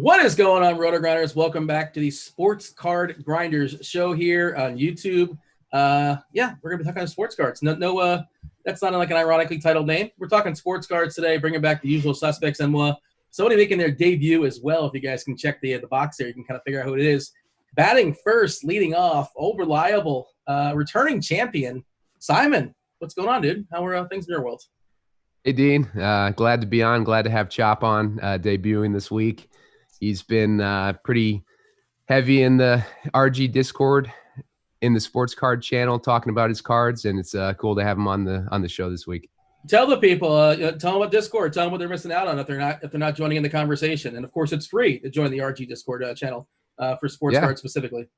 What is going on, RotoGrinders? Welcome back to the Sports Card Grinders show here on YouTube. We're going to be talking sports cards. That's not like an ironically titled name. We're talking sports cards today, bringing back the usual suspects, and somebody making their debut as well. If you guys can check the box there, you can kind of figure out who it is. Batting first, leading off, old reliable, returning champion, Simon. What's going on, dude? How are things in your world? Hey, Dean. Glad to be on. Glad to have Chop on, debuting this week. He's been pretty heavy in the RG Discord in the Sports Card channel talking about his cards, and it's cool to have him on the show this week. Tell the people, tell them what Discord, tell them what they're missing out on if they're not joining in the conversation. And of course, it's free to join the RG Discord channel for sports cards specifically.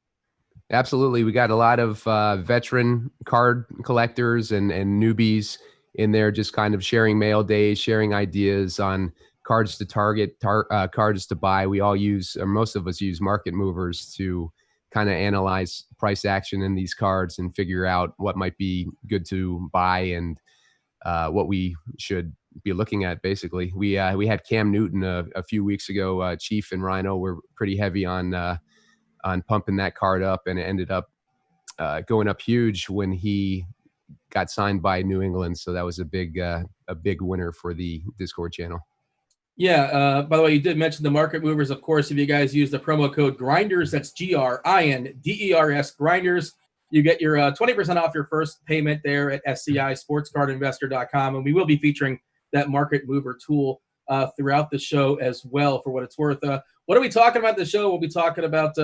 Absolutely, we got a lot of veteran card collectors and newbies in there, just kind of sharing mail days, sharing ideas on cards to target, cards to buy. We all use, or most of us use, market movers to kind of analyze price action in these cards and figure out what might be good to buy and what we should be looking at. Basically, we had Cam Newton a few weeks ago. Chief and Rhino were pretty heavy on pumping that card up, and it ended up going up huge when he got signed by New England. So that was a big winner for the Discord channel. Yeah. By the way, you did mention the market movers. Of course, if you guys use the promo code Grinders, that's GRINDERS Grinders, you get your 20% off your first payment there at SCISportscardinvestor.com. And we will be featuring that market mover tool throughout the show as well, for what it's worth. What are we talking about the show? We'll be talking about,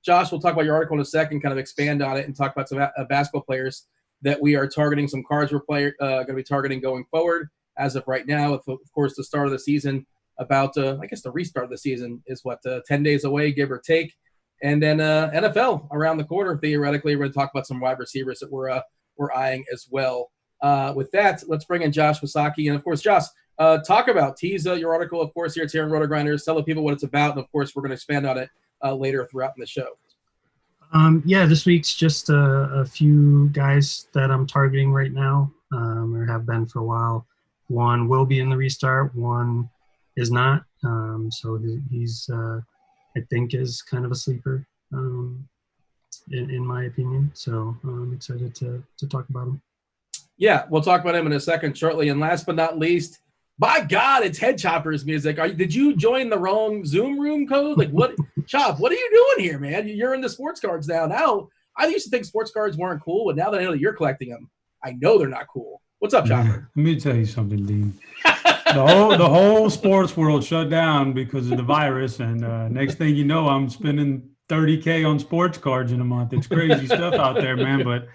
Josh, we'll talk about your article in a second, kind of expand on it and talk about some basketball players that we are targeting, some cards we're going to be targeting going forward. As of right now, of course, the start of the season, the restart of the season is 10 days away, give or take. And then NFL around the corner, theoretically. We're going to talk about some wide receivers that we're eyeing as well. With that, let's bring in Josh Wasaki. And, of course, Josh, tease your article, of course, here at RotoGrinders. Tell the people what it's about. And, of course, we're going to expand on it later throughout in the show. This week's just a few guys that I'm targeting right now, or have been for a while. One will be in the restart, one is not. So he's I think, is kind of a sleeper, in my opinion. So I'm excited to talk about him. Yeah, we'll talk about him in a second shortly. And last but not least, by God, it's Headchopper's music. Did you join the wrong Zoom room code? Like, what, Chop, what are you doing here, man? You're in the sports cards now. Now, I used to think sports cards weren't cool, but now that I know that you're collecting them, I know they're not cool. What's up, Chopper? Let me tell you something, Dean. The whole sports world shut down because of the virus, and next thing you know, I'm spending $30K on sports cards in a month. It's crazy stuff out there, man. But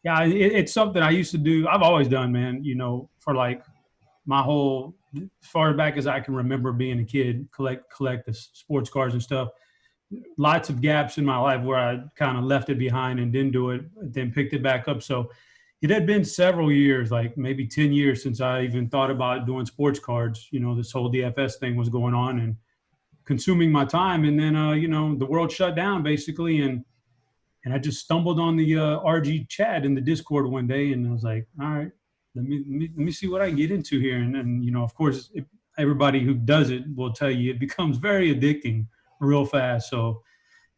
yeah, it's something I used to do. I've always done, man. For like my whole, as far back as I can remember being a kid, collect the sports cards and stuff. Lots of gaps in my life where I kind of left it behind and didn't do it, then picked it back up. So it had been several years, like maybe 10 years since I even thought about doing sports cards. This whole DFS thing was going on and consuming my time. And then, the world shut down basically. And I just stumbled on the RG chat in the Discord one day, and I was like, all right, let me see what I can get into here. And of course, everybody who does it will tell you it becomes very addicting real fast. So,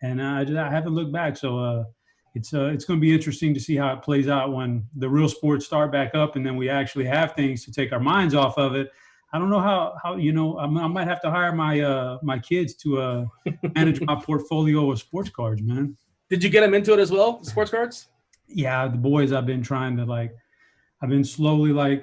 and I haven't looked back. So, it's going to be interesting to see how it plays out when the real sports start back up, and then we actually have things to take our minds off of it. I don't know how I might have to hire my kids to manage my portfolio of sports cards, man. Did you get them into it as well, sports cards? Yeah, the boys, I've been trying to I've been slowly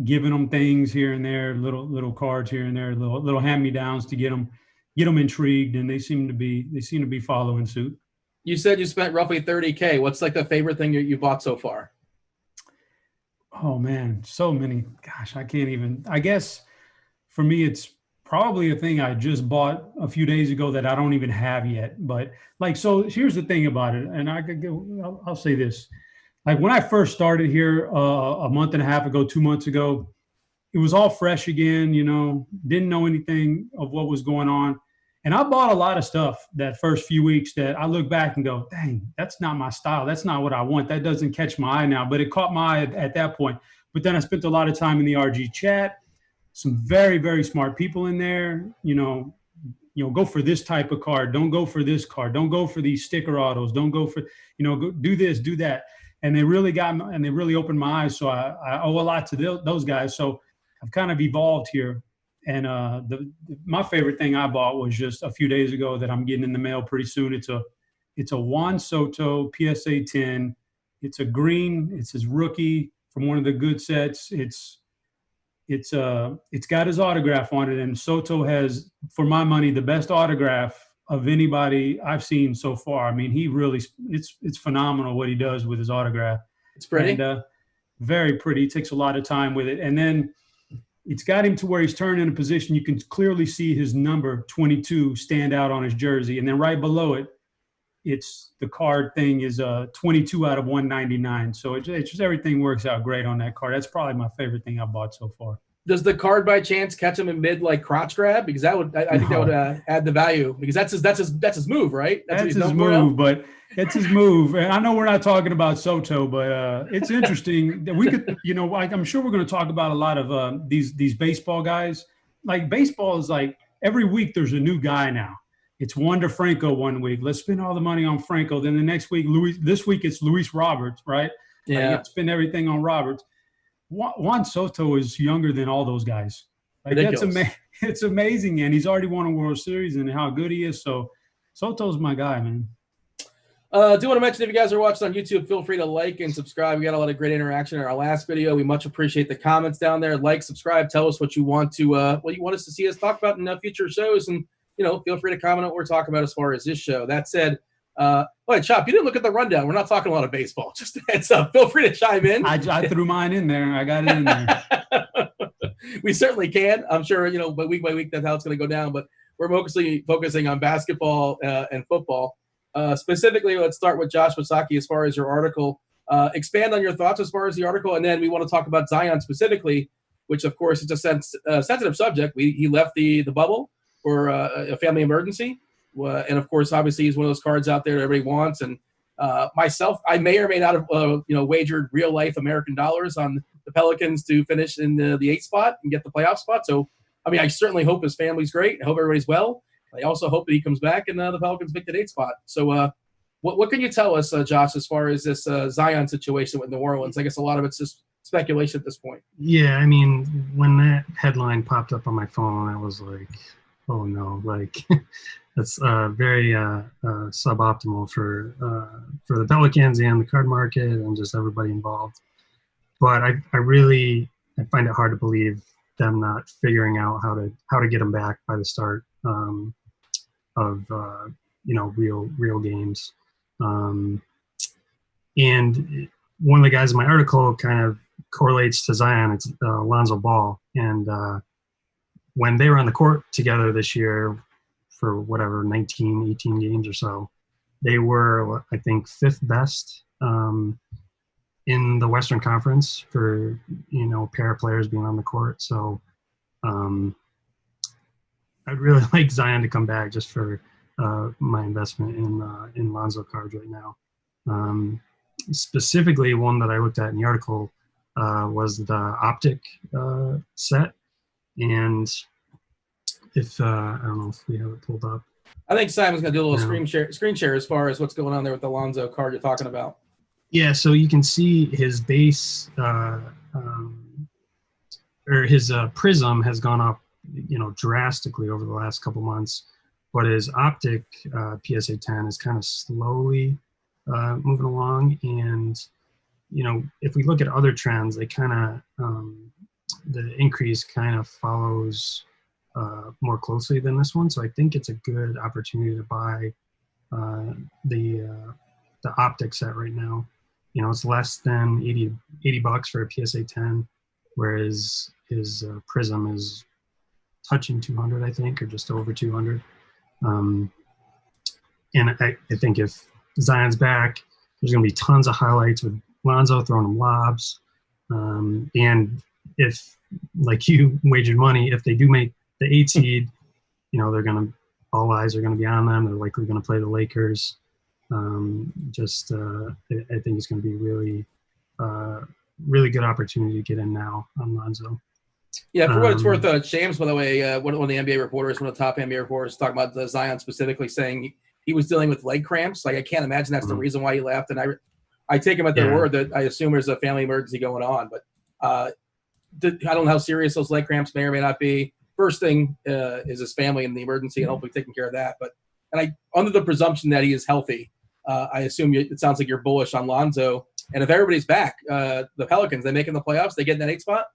giving them things here and there, little cards here and there, little hand-me-downs to get them intrigued, and they seem to be following suit. You said you spent roughly $30K. What's the favorite thing you bought so far? Oh man, so many. Gosh, I can't even. I guess for me, it's probably a thing I just bought a few days ago that I don't even have yet. But so here's the thing about it, and I'll say this. When I first started here a month and a half ago, 2 months ago, it was all fresh again. Didn't know anything of what was going on. And I bought a lot of stuff that first few weeks that I look back and go, dang, that's not my style. That's not what I want. That doesn't catch my eye now. But it caught my eye at that point. But then I spent a lot of time in the RG chat. some very, very smart people in there. Go for this type of card. Don't go for this card. Don't go for these sticker autos. Don't go for, go do this, do that. And they really got me, and they really opened my eyes. So I owe a lot to those guys. So I've kind of evolved here. And my favorite thing I bought was just a few days ago that I'm getting in the mail pretty soon. It's a Juan Soto PSA 10. It's a green. It's his rookie from one of the good sets. It's got his autograph on it, and Soto has, for my money, the best autograph of anybody I've seen so far. I mean, he really, it's phenomenal what he does with his autograph. It's pretty. And, very pretty. He takes a lot of time with it. And then it's got him to where he's turned in a position. You can clearly see his number 22 stand out on his jersey. And then right below it, it's the card thing is 22 out of 199. So it's just everything works out great on that card. That's probably my favorite thing I've bought so far. Does the card by chance catch him in mid like crotch grab? Because that would I think that would add the value, because that's his move, right? That's his move, but it's his move. And I know we're not talking about Soto, but it's interesting that we could, I'm sure we're going to talk about a lot of these baseball guys. Like baseball is like every week there's a new guy now. It's Wander Franco one week. Let's spend all the money on Franco. Then the next week, this week it's Luis Roberts, right? Yeah. Like, spend everything on Roberts. Juan Soto is younger than all those guys. Like, it's amazing, and he's already won a World Series, and how good he is. So Soto's my guy, man. I do want to mention, if you guys are watching on YouTube, feel free to like and subscribe. We got a lot of great interaction in our last video. We much appreciate the comments down there. Like, subscribe, tell us what you want us to see us talk about in future shows, and feel free to comment on what we're talking about as far as this show. That said, Chop, you didn't look at the rundown. We're not talking a lot of baseball. Just a heads up. Feel free to chime in. I threw mine in there. I got it in there. We certainly can. I'm sure, but week by week, that's how it's going to go down. But we're mostly focusing on basketball and football. Specifically, let's start with Josh Wasaki as far as your article. Expand on your thoughts as far as the article, and then we want to talk about Zion specifically, which, of course, is a sensitive subject. He left the bubble for a family emergency. And of course, obviously, he's one of those cards out there that everybody wants. And myself, I may or may not have, wagered real life American dollars on the Pelicans to finish in the 8th spot and get the playoff spot. So, I certainly hope his family's great. I hope everybody's well. I also hope that he comes back and the Pelicans make that 8th spot. So, what can you tell us, Josh, as far as this Zion situation with New Orleans? I guess a lot of it's just speculation at this point. Yeah, when that headline popped up on my phone, I was like, oh no, that's very suboptimal for the Pelicans and the card market and just everybody involved. But I find it hard to believe them not figuring out how to get them back by the start of real games. And one of the guys in my article kind of correlates to Zion. It's Lonzo Ball, and when they were on the court together this year for 19, 18 games or so, they were, I think, 5th best in the Western Conference for, pair of players being on the court. So I'd really like Zion to come back just for my investment in Lonzo cards right now. Specifically, one that I looked at in the article was the Optic set. And if I don't know if we have it pulled up. I think Simon's going to do a little screen share as far as what's going on there with the Lonzo card you're talking about. Yeah, so you can see his base or his prism has gone up, drastically over the last couple months, but his Optic PSA 10 is kind of slowly moving along. And if we look at other trends, they kind of the increase kind of follows more closely than this one. So I think it's a good opportunity to buy the Optic set right now. It's less than $80 for a PSA 10, whereas his Prism is touching 200, I think, or just over 200. And I think if Zion's back, there's going to be tons of highlights with Lonzo throwing him lobs. And if, like you wagered money, if they do make the 8 seed, they're going to, all eyes are going to be on them. They're likely going to play the Lakers. I think it's going to be really good opportunity to get in now on Lonzo. Yeah, for what it's worth, James, by the way, one of the NBA reporters, one of the top NBA reporters, talking about Zion specifically, saying he was dealing with leg cramps. Like, I can't imagine that's the reason why he left. And I take him at their word that I assume there's a family emergency going on. But I don't know how serious those leg cramps may or may not be. First thing is his family and the emergency, and hopefully taking care of that. But under the presumption that he is healthy, I assume it sounds like you're bullish on Lonzo. And if everybody's back, the Pelicans, they making the playoffs, they get in that 8th spot?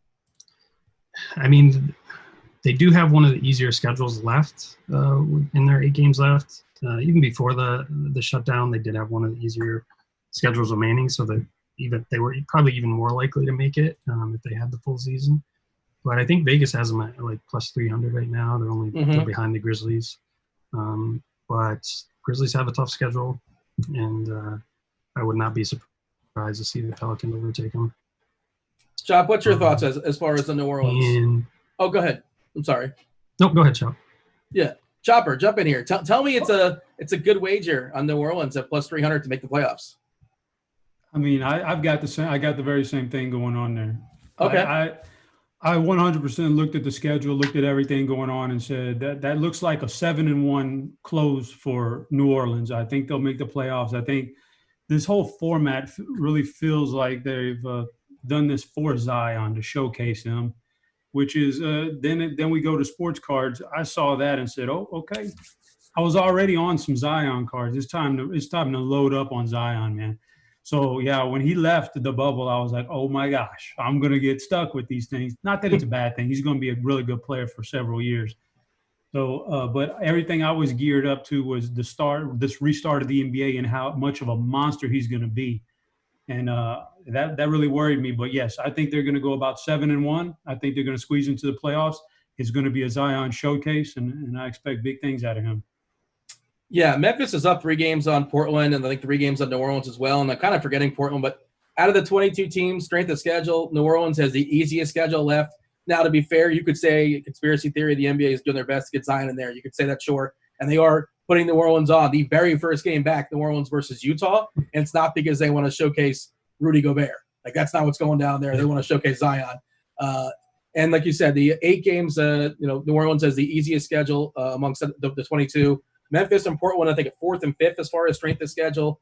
I mean, they do have one of the easier schedules left in their 8 games left. Even before the shutdown, they did have one of the easier schedules remaining, so that they were probably even more likely to make it if they had the full season. But I think Vegas has them at like plus 300 right now. They're only they're behind the Grizzlies. But Grizzlies have a tough schedule, and I would not be surprised to see the Pelicans overtake them. Chop, what's your thoughts as far as the New Orleans? Go ahead. I'm sorry. No, go ahead, Chop. Yeah, Chopper, jump in here. Tell me it's a good wager on New Orleans at plus 300 to make the playoffs. I mean, I got the very same thing going on there. Okay. I 100% looked at the schedule, looked at everything going on, and said that looks like a 7-1 close for New Orleans. I think they'll make the playoffs. I think this whole format really feels like they've done this for Zion to showcase him, which is then we go to sports cards. I saw that and said, oh, okay. I was already on some Zion cards. It's time to load up on Zion, man. So, yeah, when he left the bubble, I was like, oh, my gosh, I'm going to get stuck with these things. Not that it's a bad thing. He's going to be a really good player for several years. So, but everything I was geared up to was this restart of the NBA and how much of a monster he's going to be. And that really worried me. But, yes, I think they're going to go about 7-1. I think they're going to squeeze into the playoffs. It's going to be a Zion showcase, and I expect big things out of him. Yeah, Memphis is up 3 games on Portland, and I think 3 games on New Orleans as well. And I'm kind of forgetting Portland, but out of the 22 teams, strength of schedule, New Orleans has the easiest schedule left. Now, to be fair, you could say conspiracy theory, the NBA is doing their best to get Zion in there. You could say that, sure. And they are putting New Orleans on the very first game back, New Orleans versus Utah. And it's not because they want to showcase Rudy Gobert. Like, that's not what's going down there. They want to showcase Zion. And like you said, the 8 games, New Orleans has the easiest schedule amongst the 22. Memphis and Portland, I think, at 4th and 5th as far as strength of schedule.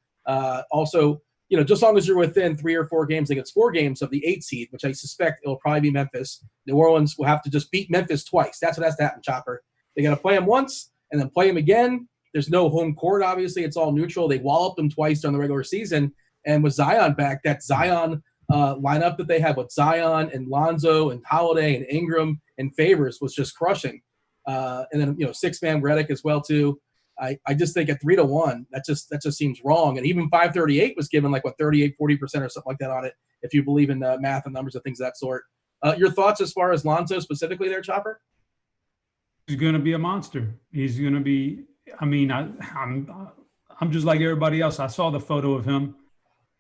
Also, just as long as you're within 3 or 4 games, I think it's 4 games of the 8 seed, which I suspect it'll probably be Memphis. New Orleans will have to just beat Memphis twice. That's what has to happen, Chopper. They got to play them once and then play them again. There's no home court, obviously. It's all neutral. They walloped them twice during the regular season. And with Zion back, that Zion lineup that they had with Zion and Lonzo and Holiday and Ingram and Favors was just crushing. And then, 6-man Redick as well, too. I just think at 3-1, that just seems wrong. And even 538 was given 38, 40% or something like that on it, if you believe in math and numbers and things of that sort. Your thoughts as far as Lonzo specifically there, Chopper? He's going to be a monster. He's going to be. I mean, I'm just like everybody else. I saw the photo of him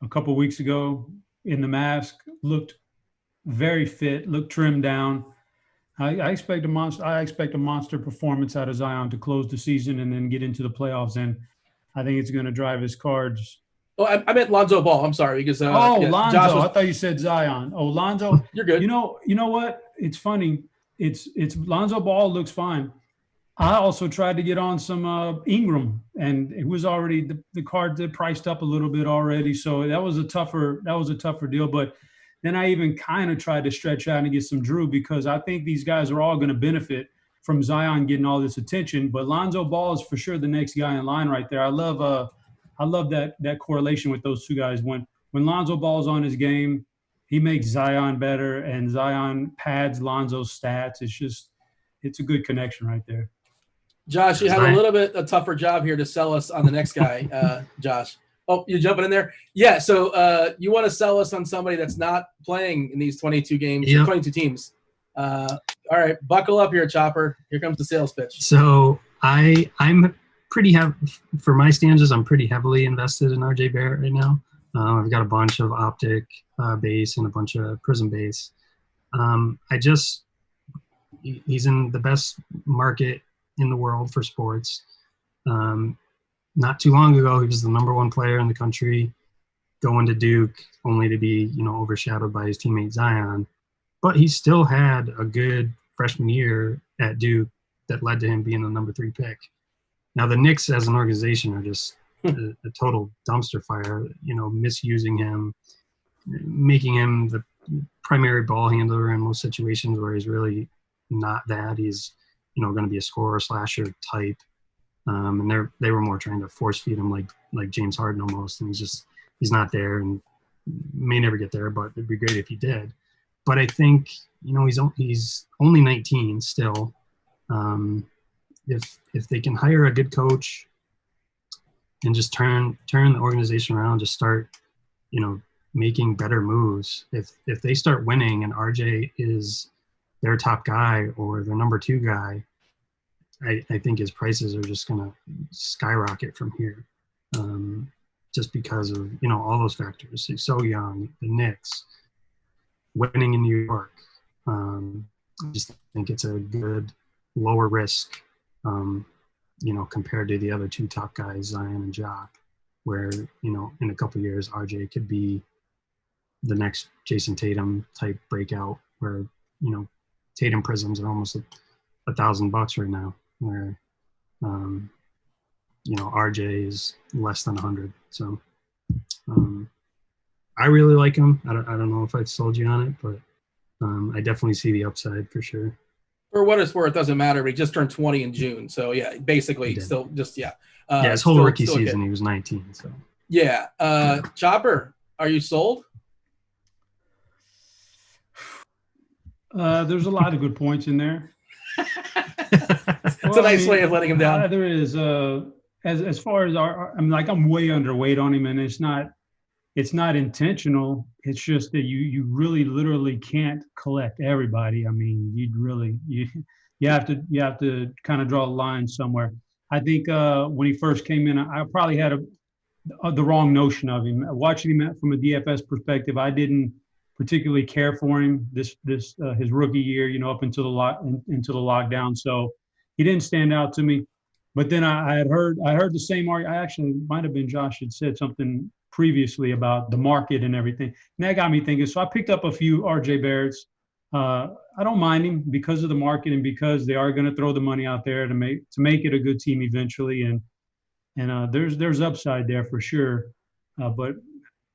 a couple of weeks ago in the mask. Looked very fit. Looked trimmed down. I expect a monster performance out of Zion to close the season and then get into the playoffs. And I think it's going to drive his cards. Oh, I meant Lonzo Ball. I'm sorry because Lonzo. I thought you said Zion. Oh, Lonzo. You're good. You know what? It's funny. It's Lonzo Ball looks fine. I also tried to get on some Ingram, and it was already the cards had priced up a little bit already. So that was a tougher deal. But then I even kind of tried to stretch out and get some Drew because I think these guys are all going to benefit from Zion getting all this attention. But Lonzo Ball is for sure the next guy in line right there. I love that correlation with those 2 guys. When Lonzo Ball's on his game, he makes Zion better, and Zion pads Lonzo's stats. It's a good connection right there. Josh, you had a little bit a tougher job here to sell us on the next guy, Josh. Oh, you're jumping in there? Yeah, so you want to sell us on somebody that's not playing in these 22 games, 22 teams. All right, buckle up here, Chopper. Here comes the sales pitch. So I'm pretty for my stanzas, I'm pretty heavily invested in RJ Barrett right now. I've got a bunch of optic base and a bunch of prism base. He's in the best market in the world for sports. Not too long ago, he was the number 1 player in the country, going to Duke, only to be, overshadowed by his teammate Zion. but he still had a good freshman year at Duke that led to him being the number 3 pick. Now the Knicks as an organization are just a total dumpster fire, misusing him, making him the primary ball handler in most situations where he's really not that. He's, going to be a scorer slasher type. And they were more trying to force feed him like James Harden almost. And he's not there and may never get there, but it'd be great if he did. But I think, he's only 19 still. If they can hire a good coach and just turn the organization around, just start, making better moves. If they start winning and RJ is their top guy or their number 2 guy, I think his prices are just going to skyrocket from here. Just because of, all those factors. He's so young, the Knicks, winning in New York. I just think it's a good lower risk, compared to the other 2 top guys, Zion and Ja, where, in a couple of years, RJ could be the next Jason Tatum type breakout where, Tatum prisms are almost $1,000 right now, where, RJ is less than 100. So I really like him. I don't know if I've sold you on it, but I definitely see the upside for sure. For what it's worth, it doesn't matter. But he just turned 20 in June. So, yeah, basically still just, yeah. His whole rookie season, he was 19. So, yeah. Chopper, are you sold? There's a lot of good points in there. It's a nice way of letting him down. There is, as far as I'm way underweight on him, and it's not intentional. It's just that you really literally can't collect everybody. I mean, you have to kind of draw a line somewhere. I think when he first came in, I probably had the wrong notion of him. Watching him from a DFS perspective, I didn't particularly care for him this his rookie year, up until the lockdown. So he didn't stand out to me. But then I heard the same argument. I actually might have been Josh had said something previously about the market and everything. And that got me thinking. So I picked up a few RJ Barretts. I don't mind him because of the market and because they are going to throw the money out there to make it a good team eventually. And there's upside there for sure. But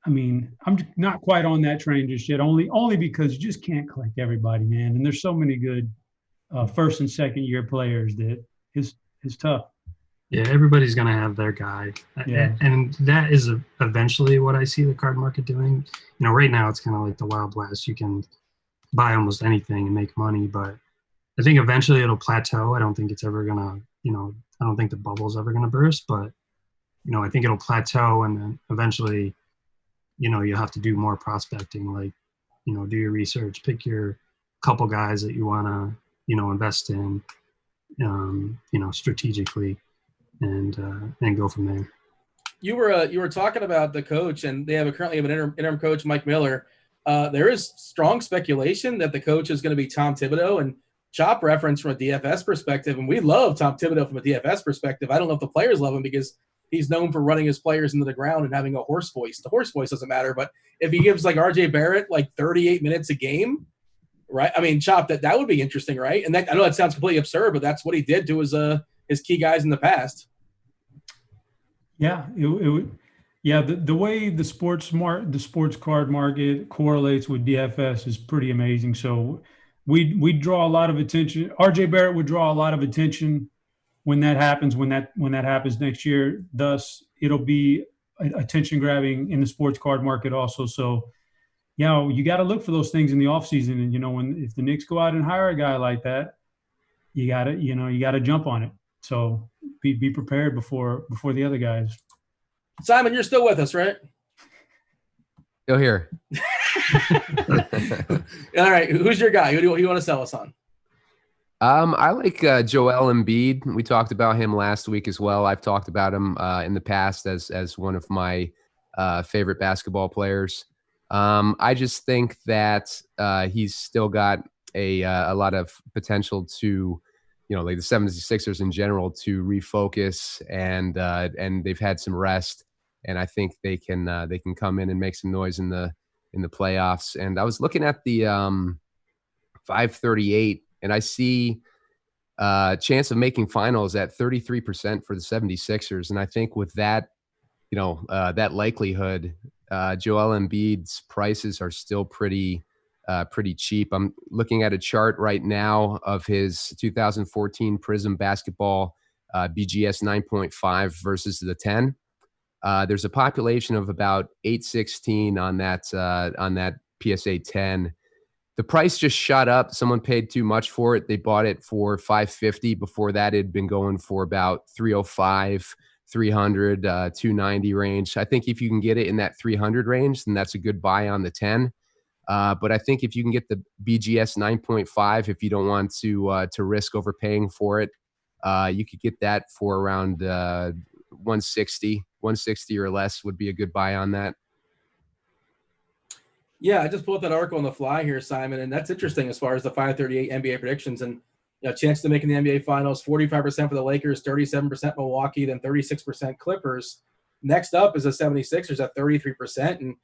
I mean, I'm not quite on that train just yet. Only because you just can't collect everybody, man. And there's so many good first and second year players that it's tough. Yeah, everybody's going to have their guy. Yeah. And that is eventually what I see the card market doing. Right now it's kind of like the Wild West. You can buy almost anything and make money, but I think eventually it'll plateau. I don't think it's ever going to, I don't think the bubble's ever going to burst, but, I think it'll plateau and then eventually, you have to do more prospecting, like, do your research, pick your couple guys that you want to, invest in, strategically. And go from there. You were talking about the coach, and they currently have an interim coach, Mike Miller. There is strong speculation that the coach is going to be Tom Thibodeau, and Chop reference from a DFS perspective, and we love Tom Thibodeau from a DFS perspective. I don't know if the players love him because he's known for running his players into the ground and having a hoarse voice. The hoarse voice doesn't matter, but if he gives like RJ Barrett like 38 minutes a game, right? I mean, Chop, that would be interesting, right? And I know that sounds completely absurd, but that's what he did to his key guys in the past. Yeah, the way the sports card market correlates with DFS is pretty amazing. So we draw a lot of attention. RJ Barrett would draw a lot of attention when that happens. When that happens next year, thus it'll be attention grabbing in the sports card market also. So you got to look for those things in the offseason. And if the Knicks go out and hire a guy like that, you got to jump on it. So be prepared before the other guys. Simon, you're still with us, right? Still here. All right. Who's your guy? Who do you want to sell us on? I like Joellen Bead. We talked about him last week as well. I've talked about him in the past as one of my favorite basketball players. I just think that he's still got a lot of potential to, like the 76ers in general, to refocus and they've had some rest, and I think they can come in and make some noise in the playoffs. And I was looking at the 538, and I see chance of making finals at 33% for the 76ers. And I think with that, that likelihood, Joellen Bead's prices are still pretty cheap. I'm looking at a chart right now of his 2014 Prism basketball BGS 9.5 versus the 10. There's a population of about 816 on that PSA 10. The price just shot up. Someone paid too much for it. They bought it for $550. Before that, it had been going for about $305, $300, $290 range. I think if you can get it in that $300 range, then that's a good buy on the 10. But I think if you can get the BGS 9.5, if you don't want to risk overpaying for it, you could get that for around 160 or less would be a good buy on that. Yeah, I just pulled that article on the fly here, Simon, and that's interesting as far as the 538 NBA predictions and chance to make in the NBA Finals. 45% for the Lakers, 37% Milwaukee, then 36% Clippers. Next up is the 76ers at 33%, and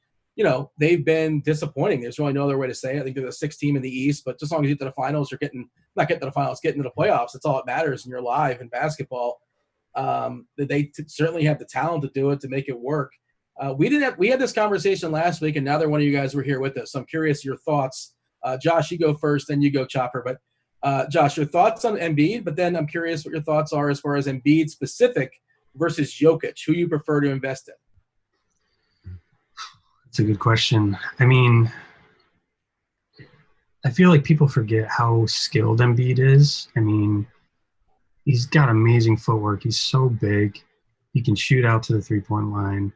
they've been disappointing. There's really no other way to say it. I think they're the sixth team in the East, but just as long as you get to the finals, you're getting to the playoffs. That's all that matters, and you're live in basketball. They certainly have the talent to do it, to make it work. We had this conversation last week, and neither one of you guys were here with us. So I'm curious your thoughts. Josh, you go first, then you go Chopper. But Josh, your thoughts on Embiid, but then I'm curious what your thoughts are as far as Embiid specific versus Jokic, who you prefer to invest in. That's a good question. I mean, I feel like people forget how skilled Embiid is. I mean, he's got amazing footwork. He's so big. He can shoot out to the three-point line.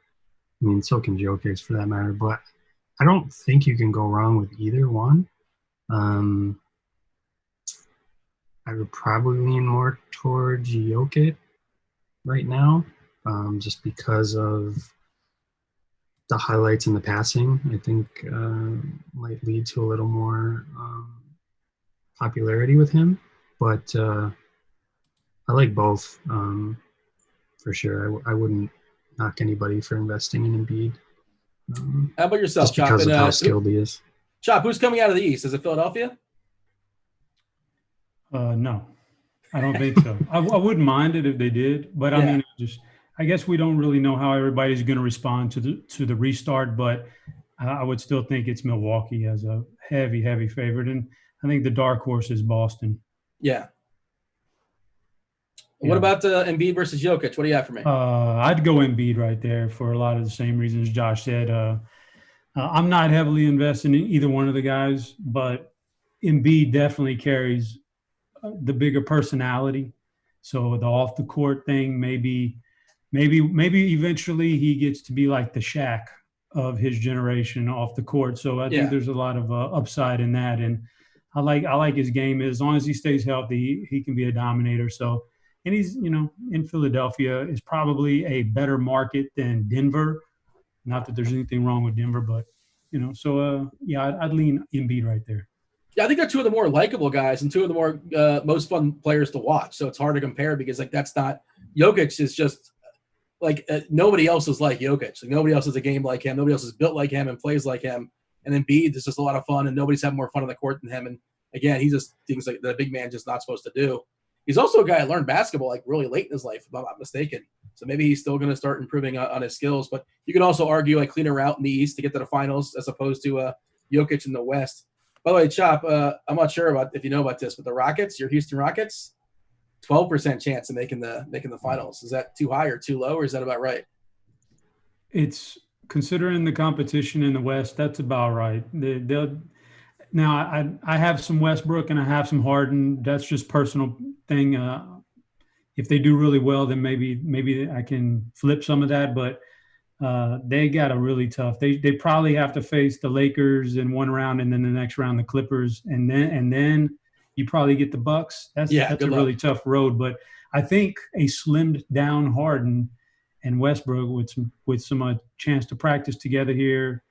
I mean, so can Jokic for that matter. But I don't think you can go wrong with either one. I would probably lean more towards Jokic right now, just because of the highlights and the passing. I think might lead to a little more popularity with him. But I like both for sure. I wouldn't knock anybody for investing in Embiid. How about yourself, just because Chop? of how skilled he is. Chop, who's coming out of the East? Is it Philadelphia? No, I don't think so. I wouldn't mind it if they did, but I mean, I guess we don't really know how everybody's going to respond to the restart. But I would still think it's Milwaukee as a heavy favorite, and I think the dark horse is Boston. Yeah. What about Embiid versus Jokic? What do you have for me? I'd go Embiid right there for a lot of the same reasons Josh said. I'm not heavily invested in either one of the guys, but Embiid definitely carries the bigger personality. So the off the court thing, maybe eventually he gets to be like the Shaq of his generation off the court. So I think there's a lot of upside in that, and I like his game. As long as he stays healthy, he can be a dominator. So. And he's, in Philadelphia is probably a better market than Denver. Not that there's anything wrong with Denver, but, so, I'd lean Embiid right there. Yeah, I think they're two of the more likable guys and two of the more most fun players to watch. So it's hard to compare because, that's not – Jokic is just – nobody else is like Jokic. Nobody else has a game like him. Nobody else is built like him and plays like him. And then Embiid is just a lot of fun, and nobody's having more fun on the court than him. And, again, he just things like the big man just not supposed to do. He's also a guy that learned basketball really late in his life, if I'm not mistaken. So maybe he's still going to start improving on his skills. But you can also argue a cleaner route in the East to get to the finals as opposed to Jokic in the West. By the way, Chop, I'm not sure if you know about this, but the Rockets, your Houston Rockets, 12% chance of making the finals. Is that too high or too low, or is that about right? It's considering the competition in the West, that's about right. Now, I have some Westbrook and I have some Harden. That's just personal thing. If they do really well, then maybe I can flip some of that. But they got a really tough. They probably have to face the Lakers in one round, and then the next round the Clippers, and then you probably get the Bucks. That's a really tough road. But I think a slimmed down Harden and Westbrook with some chance to practice together here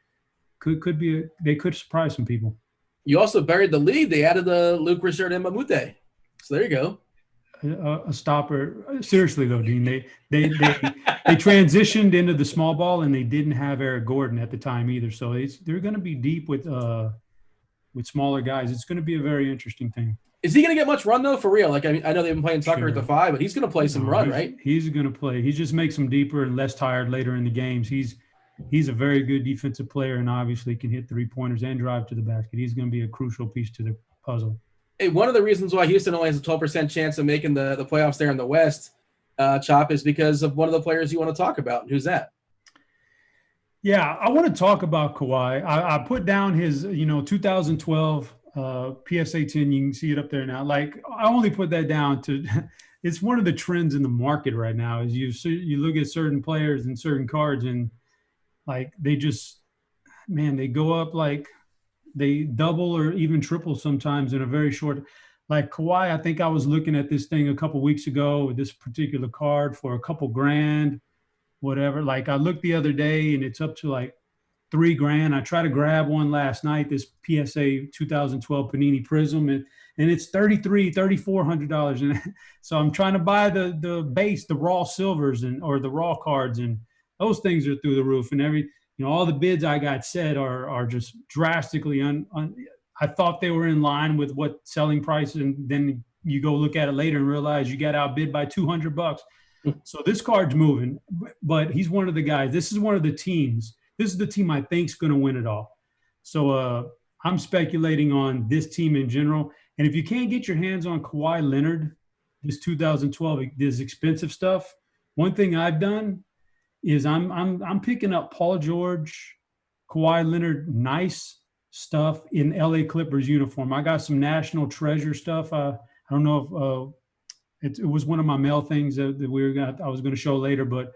they could surprise some people. You also buried the lead. They added Luke Richard and Mamute. So there you go. A stopper. Seriously though, Dean, they transitioned into the small ball, and they didn't have Eric Gordon at the time either. So they're going to be deep with with smaller guys. It's going to be a very interesting thing. Is he going to get much run though? For real? Like, I mean, I know they've been playing Tucker at the 5, but he's going to play some run, right? He's going to play. He just makes them deeper and less tired later in the games. He's a very good defensive player and obviously can hit 3-pointers and drive to the basket. He's going to be a crucial piece to the puzzle. Hey, one of the reasons why Houston only has a 12% chance of making the playoffs there in the West, Chop, is because of one of the players you want to talk about. Who's that? Yeah, I want to talk about Kawhi. I put down his, 2012 PSA 10. You can see it up there now. Like, I only put that down to – it's one of the trends in the market right now is you look at certain players and certain cards and, like, they just – man, they go up like they double or even triple sometimes in a very short – like Kawhi, I think I was looking at this thing a couple weeks ago, this particular card for a couple grand. Whatever. Like I looked the other day and it's up to like $3,000. I tried to grab one last night, this PSA 2012 Panini Prism, and it's $3,400. And so I'm trying to buy the base, the raw silvers or the raw cards, and those things are through the roof. And all the bids I got set are just drastically I thought they were in line with what selling price, and then you go look at it later and realize you got outbid by $200. So this card's moving, but he's one of the guys. This is one of the teams. This is the team I think is going to win it all. So I'm speculating on this team in general. And if you can't get your hands on Kawhi Leonard, this 2012, this expensive stuff, one thing I've done is I'm picking up Paul George, Kawhi Leonard, nice stuff in LA Clippers uniform. I got some National Treasure stuff. I don't know if it was one of my mail things that I was going to show later, but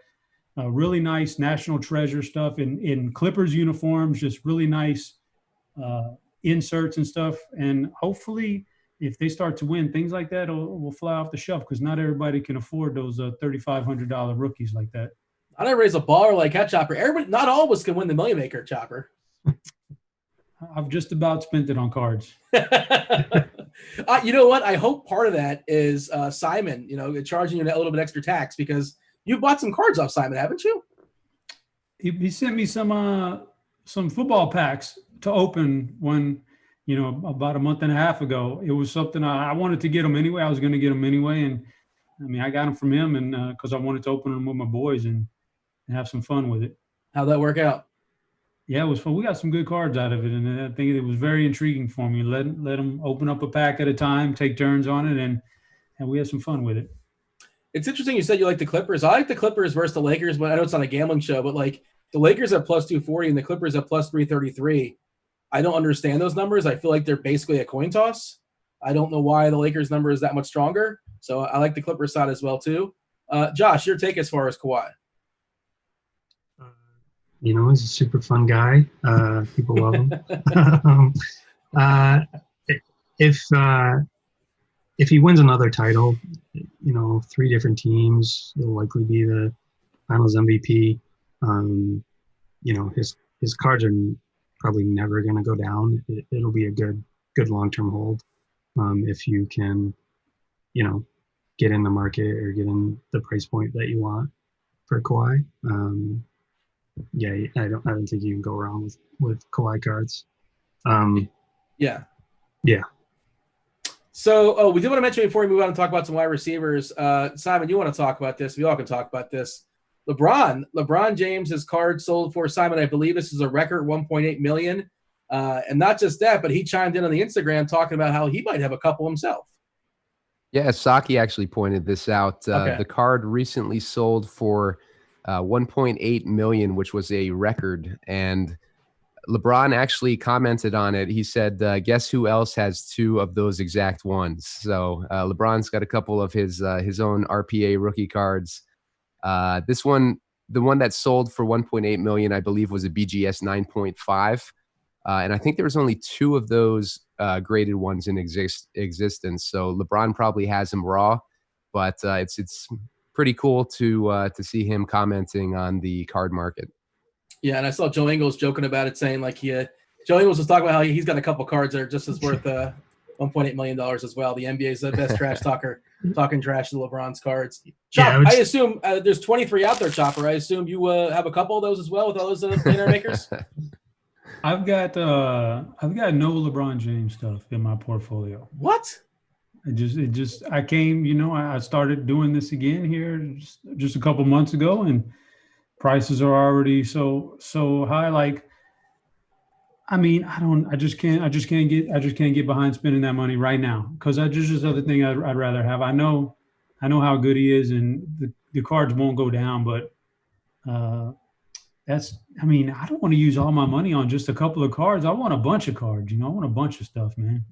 really nice National Treasure stuff in Clippers uniforms, just really nice inserts and stuff. And hopefully if they start to win, things like that will fly off the shelf because not everybody can afford those $3,500 rookies like that. Not everybody's a baller like Headchopper. Everybody, not all of us can win the Million Maker, Chopper. I've just about spent it on cards. You know what? I hope part of that is Simon, charging you a little bit extra tax because you bought some cards off Simon, haven't you? He sent me some football packs to open when, about a month and a half ago. It was something I wanted to get them anyway. I was going to get them anyway. And I mean, I got them from him and because I wanted to open them with my boys and have some fun with it. How'd that work out? Yeah, it was fun. We got some good cards out of it, and I think it was very intriguing for me. Let them open up a pack at a time, take turns on it, and we had some fun with it. It's interesting you said you like the Clippers. I like the Clippers versus the Lakers, but I know it's not a gambling show, but like the Lakers at plus 240 and the Clippers at plus 333. I don't understand those numbers. I feel like they're basically a coin toss. I don't know why the Lakers number is that much stronger. So I like the Clippers side as well, too. Josh, your take as far as Kawhi. He's a super fun guy. People love him. If he wins another title, 3 different teams, he'll likely be the Finals MVP. His cards are probably never going to go down. It'll be a good long-term hold if you can, get in the market or get in the price point that you want for Kawhi. Yeah, I don't think you can go wrong with Kawhi cards. Yeah. Yeah. So, we did want to mention before we move on and talk about some wide receivers. Simon, you want to talk about this? We all can talk about this. LeBron James's card sold for, Simon, I believe this is a record $1.8 million. And not just that, but he chimed in on the Instagram talking about how he might have a couple himself. Yeah, Saki actually pointed this out. Okay. The card recently sold for 1.8 million, which was a record. And LeBron actually commented on it. He said, guess who else has 2 of those exact ones? So LeBron's got a couple of his own RPA rookie cards. This one, the one that sold for 1.8 million, I believe was a BGS 9.5. And I think there was only 2 of those graded ones in existence. So LeBron probably has them raw, but it's pretty cool to see him commenting on the card market. Yeah, and I saw Joe Ingles joking about it, saying like Joe Ingles was talking about how he's got a couple cards that are just as worth $1.8 million as well. The NBA's the best trash talker, talking trash to LeBron's cards. Chop, I assume there's 23 out there, Chopper. I assume you have a couple of those as well with all those Millionaire Makers? I've got no LeBron James stuff in my portfolio. What? I started doing this again here just a couple months ago, and prices are already so high. Like, I mean, I just can't get behind spending that money right now, because I just other thing I'd rather have. I know how good he is, and the cards won't go down, but I don't want to use all my money on just a couple of cards. I want a bunch of cards, I want a bunch of stuff, man.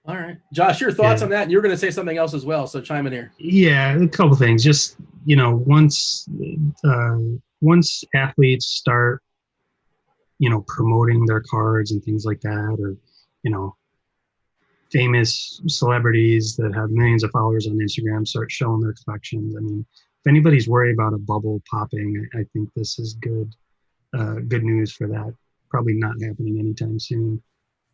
All right. Josh, your thoughts on that? And you're going to say something else as well, so chime in here. Yeah, a couple things. Just, once athletes start, promoting their cards and things like that, or, famous celebrities that have millions of followers on Instagram start showing their collections. I mean, if anybody's worried about a bubble popping, I think this is good news for that. Probably not happening anytime soon.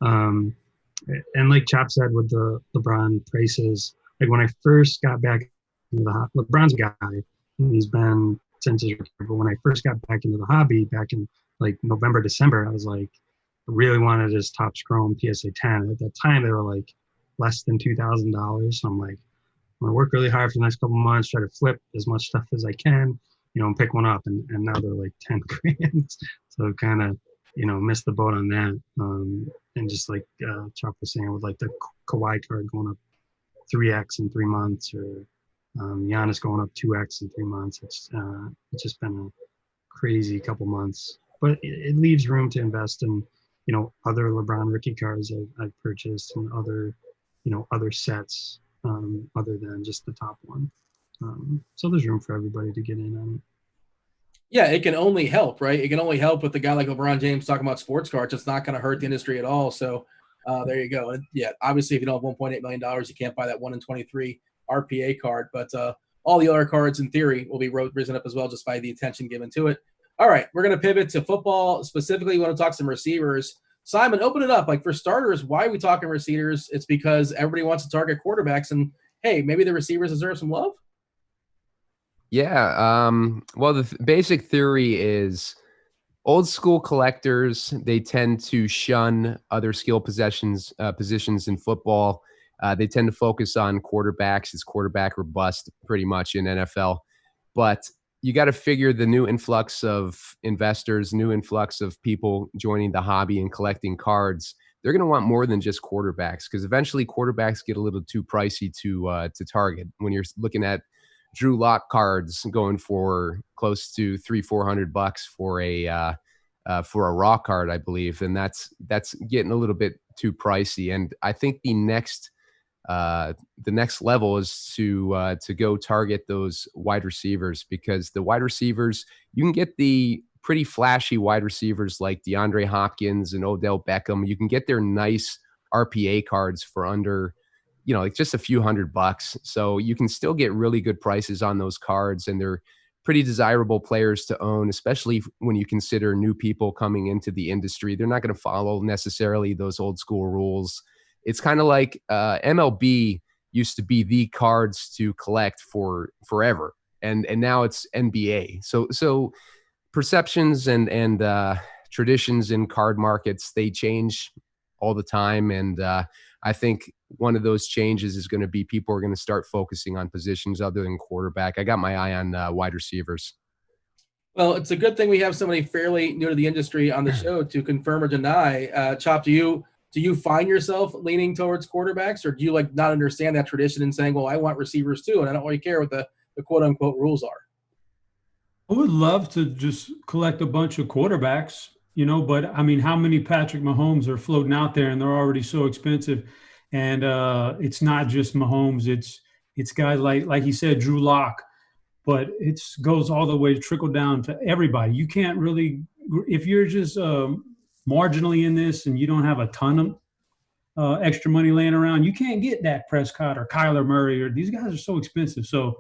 And like Chop said with the LeBron prices, like when I first got back into LeBron's a guy, and he's been since his retirement. But when I first got back into the hobby back in like November, December, I was like, I really wanted his Topps Chrome PSA 10. At that time, they were like less than $2,000. So I'm like, I'm gonna work really hard for the next couple of months, try to flip as much stuff as I can, and pick one up. And now they're like 10 grand. So kind of, missed the boat on that. And just like Chuck was saying, with like the Kawhi card going up 3x in 3 months, or Giannis going up 2x in 3 months. It's just been a crazy couple months, but it leaves room to invest in, other LeBron rookie cards I've purchased, and other sets other than just the top one. So there's room for everybody to get in on it. Yeah, it can only help, right? It can only help with a guy like LeBron James talking about sports cards. It's not going to hurt the industry at all. So there you go. And yeah, obviously, if you don't have $1.8 million, you can't buy that 1 in 23 RPA card. But all the other cards, in theory, will be risen up as well just by the attention given to it. All right, we're going to pivot to football. Specifically, we want to talk some receivers. Simon, open it up. Like, for starters, why are we talking receivers? It's because everybody wants to target quarterbacks. And, hey, maybe the receivers deserve some love? Yeah. Well, the basic theory is old school collectors, they tend to shun other skill positions in football. They tend to focus on quarterbacks. It's quarterback or bust pretty much in NFL. But you got to figure the new influx of investors, new influx of people joining the hobby and collecting cards, they're going to want more than just quarterbacks, because eventually quarterbacks get a little too pricey to target. When you're looking at Drew Lock cards going for close to $300-400 for a raw card, I believe, and that's getting a little bit too pricey. And I think the next level is to go target those wide receivers, because the wide receivers, you can get the pretty flashy wide receivers like DeAndre Hopkins and Odell Beckham. You can get their nice RPA cards for under, like just a few $100. So you can still get really good prices on those cards, and they're pretty desirable players to own, especially when you consider new people coming into the industry. They're not going to follow necessarily those old school rules. It's kind of like MLB used to be the cards to collect for forever, and now it's NBA. So perceptions and traditions in card markets, they change all the time, and I think one of those changes is going to be people are going to start focusing on positions other than quarterback. I got my eye on wide receivers. Well, it's a good thing we have somebody fairly new to the industry on the show to confirm or deny. Chop, do you find yourself leaning towards quarterbacks, or do you like not understand that tradition and saying, well, I want receivers too, and I don't really care what the quote unquote rules are? I would love to just collect a bunch of quarterbacks, but I mean, how many Patrick Mahomes are floating out there, and they're already so expensive? And it's not just Mahomes; it's guys like he said, Drew Lock, but it goes all the way trickle down to everybody. You can't really, if you're just marginally in this and you don't have a ton of extra money laying around, you can't get Dak Prescott or Kyler Murray, or these guys are so expensive. So.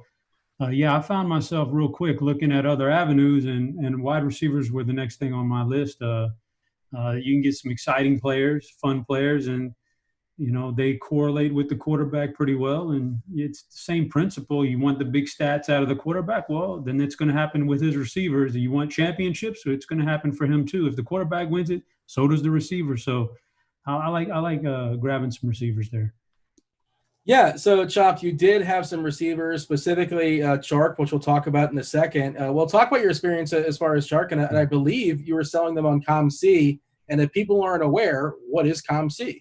I found myself real quick looking at other avenues, and wide receivers were the next thing on my list. You can get some exciting players, fun players, and, they correlate with the quarterback pretty well. And it's the same principle. You want the big stats out of the quarterback. Well, then it's going to happen with his receivers. You want championships, so it's going to happen for him too. If the quarterback wins it, So does the receiver. So I like grabbing some receivers there. Yeah, so Chop, you did have some receivers, specifically Chark, which we'll talk about in a second. We'll talk about your experience as far as Chark, and I believe you were selling them on ComC. And if people aren't aware, what is ComC?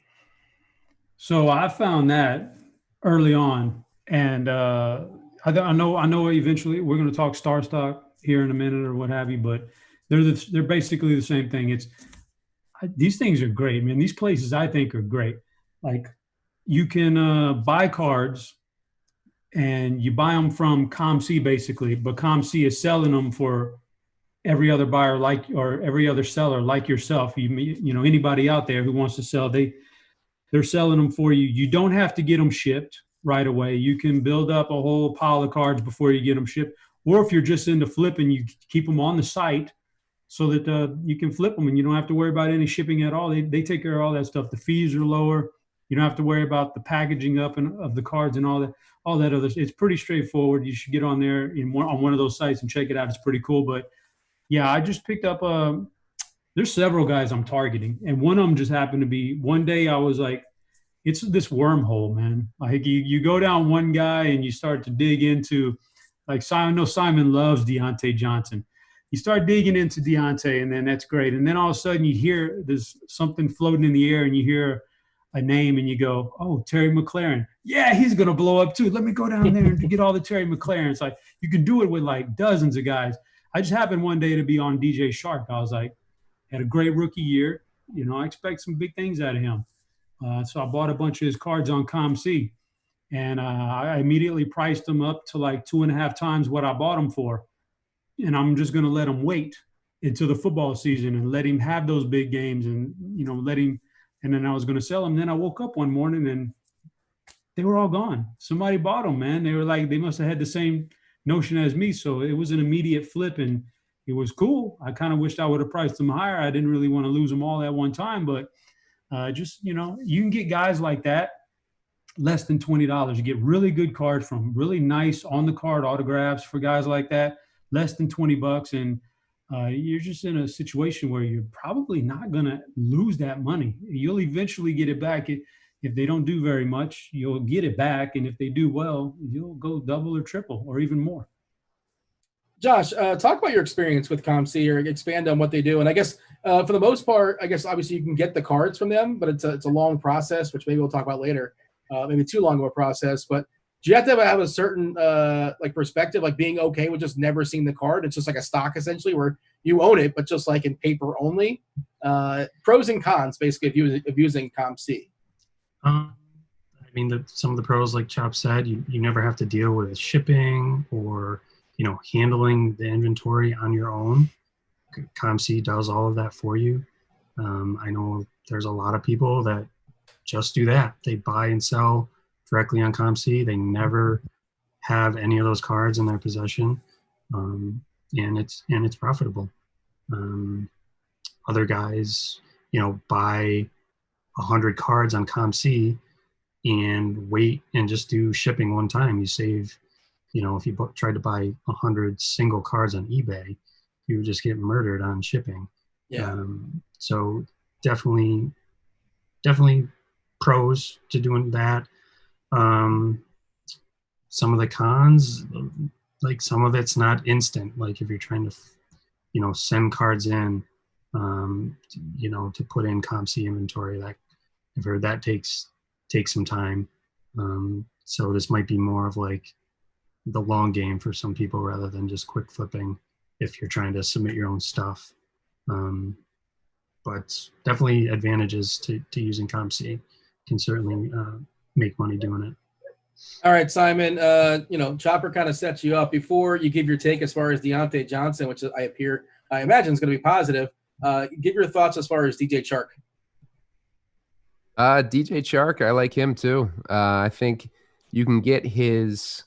So I found that early on, and I know. Eventually, we're going to talk Star Stock here in a minute or what have you, but they're basically the same thing. These things are great, man. These places I think are great. Like, you can buy cards, and you buy them from ComC basically, but ComC is selling them for every other buyer or every other seller like yourself. You know, anybody out there who wants to sell, they're selling them for you. You don't have to get them shipped right away. You can build up a whole pile of cards before you get them shipped. Or if you're just into flipping, you keep them on the site so that you can flip them and you don't have to worry about any shipping at all. They take care of all that stuff. The fees are lower. You don't have to worry about the packaging up of the cards and all that other. It's pretty straightforward. You should get on there on one of those sites and check it out. It's pretty cool. But yeah, I just picked up there's several guys I'm targeting, and one of them just happened to be one day I was like, it's this wormhole, man. Like you go down one guy and you start to dig into, like, Simon loves Deontay Johnson. You start digging into Deontay, and then that's great. And then all of a sudden you hear there's something floating in the air, and you hear a name, and you go, oh, Terry McLaurin. Yeah, he's going to blow up too. Let me go down there and get all the Terry McLaurins. Like, you can do it with like dozens of guys. I just happened one day to be on DJ Shark. I was like, had a great rookie year. You know, I expect some big things out of him. So I bought a bunch of his cards on ComC, and I immediately priced them up to like 2.5 times what I bought them for. And I'm just going to let him wait until the football season and let him have those big games, and, you know, and then I was going to sell them. Then I woke up one morning and they were all gone. Somebody bought them, man. They were like, they must have had the same notion as me. So it was an immediate flip, and it was cool. I kind of wished I would have priced them higher. I didn't really want to lose them all at one time, but just, you know, you can get guys like that less than $20. You get really good cards from really nice on the card autographs for guys like that, less than $20. And you're just in a situation where you're probably not going to lose that money. You'll eventually get it back. If they don't do very much, you'll get it back. And if they do well, you'll go double or triple or even more. Josh, talk about your experience with ComC, or expand on what they do. And I guess for the most part, I guess obviously you can get the cards from them, but it's a long process, which maybe we'll talk about later. Maybe too long of a process. But do you have to have a certain like perspective, like being okay with just never seeing the card? It's just like a stock essentially, where you own it, but just like in paper only. Pros and cons, basically, of using ComC. I mean, some of the pros, like Chop said, you never have to deal with shipping or, you know, handling the inventory on your own. ComC does all of that for you. I know there's a lot of people that just do that. They buy and sell directly on ComC. They never have any of those cards in their possession, and it's profitable. Other guys, you know, buy 100 cards on ComC and wait and just do shipping one time. You save, you know, if you tried to buy 100 single cards on eBay, you would just get murdered on shipping. Yeah. So definitely pros to doing that. Some of the cons, like some of it's not instant. Like if you're trying to, you know, send cards in, you know, to put in ComC inventory, that I've heard that takes some time. So this might be more of like the long game for some people rather than just quick flipping if you're trying to submit your own stuff. But definitely advantages to using ComC. Can certainly make money doing it. All right, Simon, you know, Chopper kind of sets you up. Before you give your take as far as Deontay Johnson, which I imagine is going to be positive, give your thoughts as far as DJ Chark. DJ Chark, I like him too. I think you can get his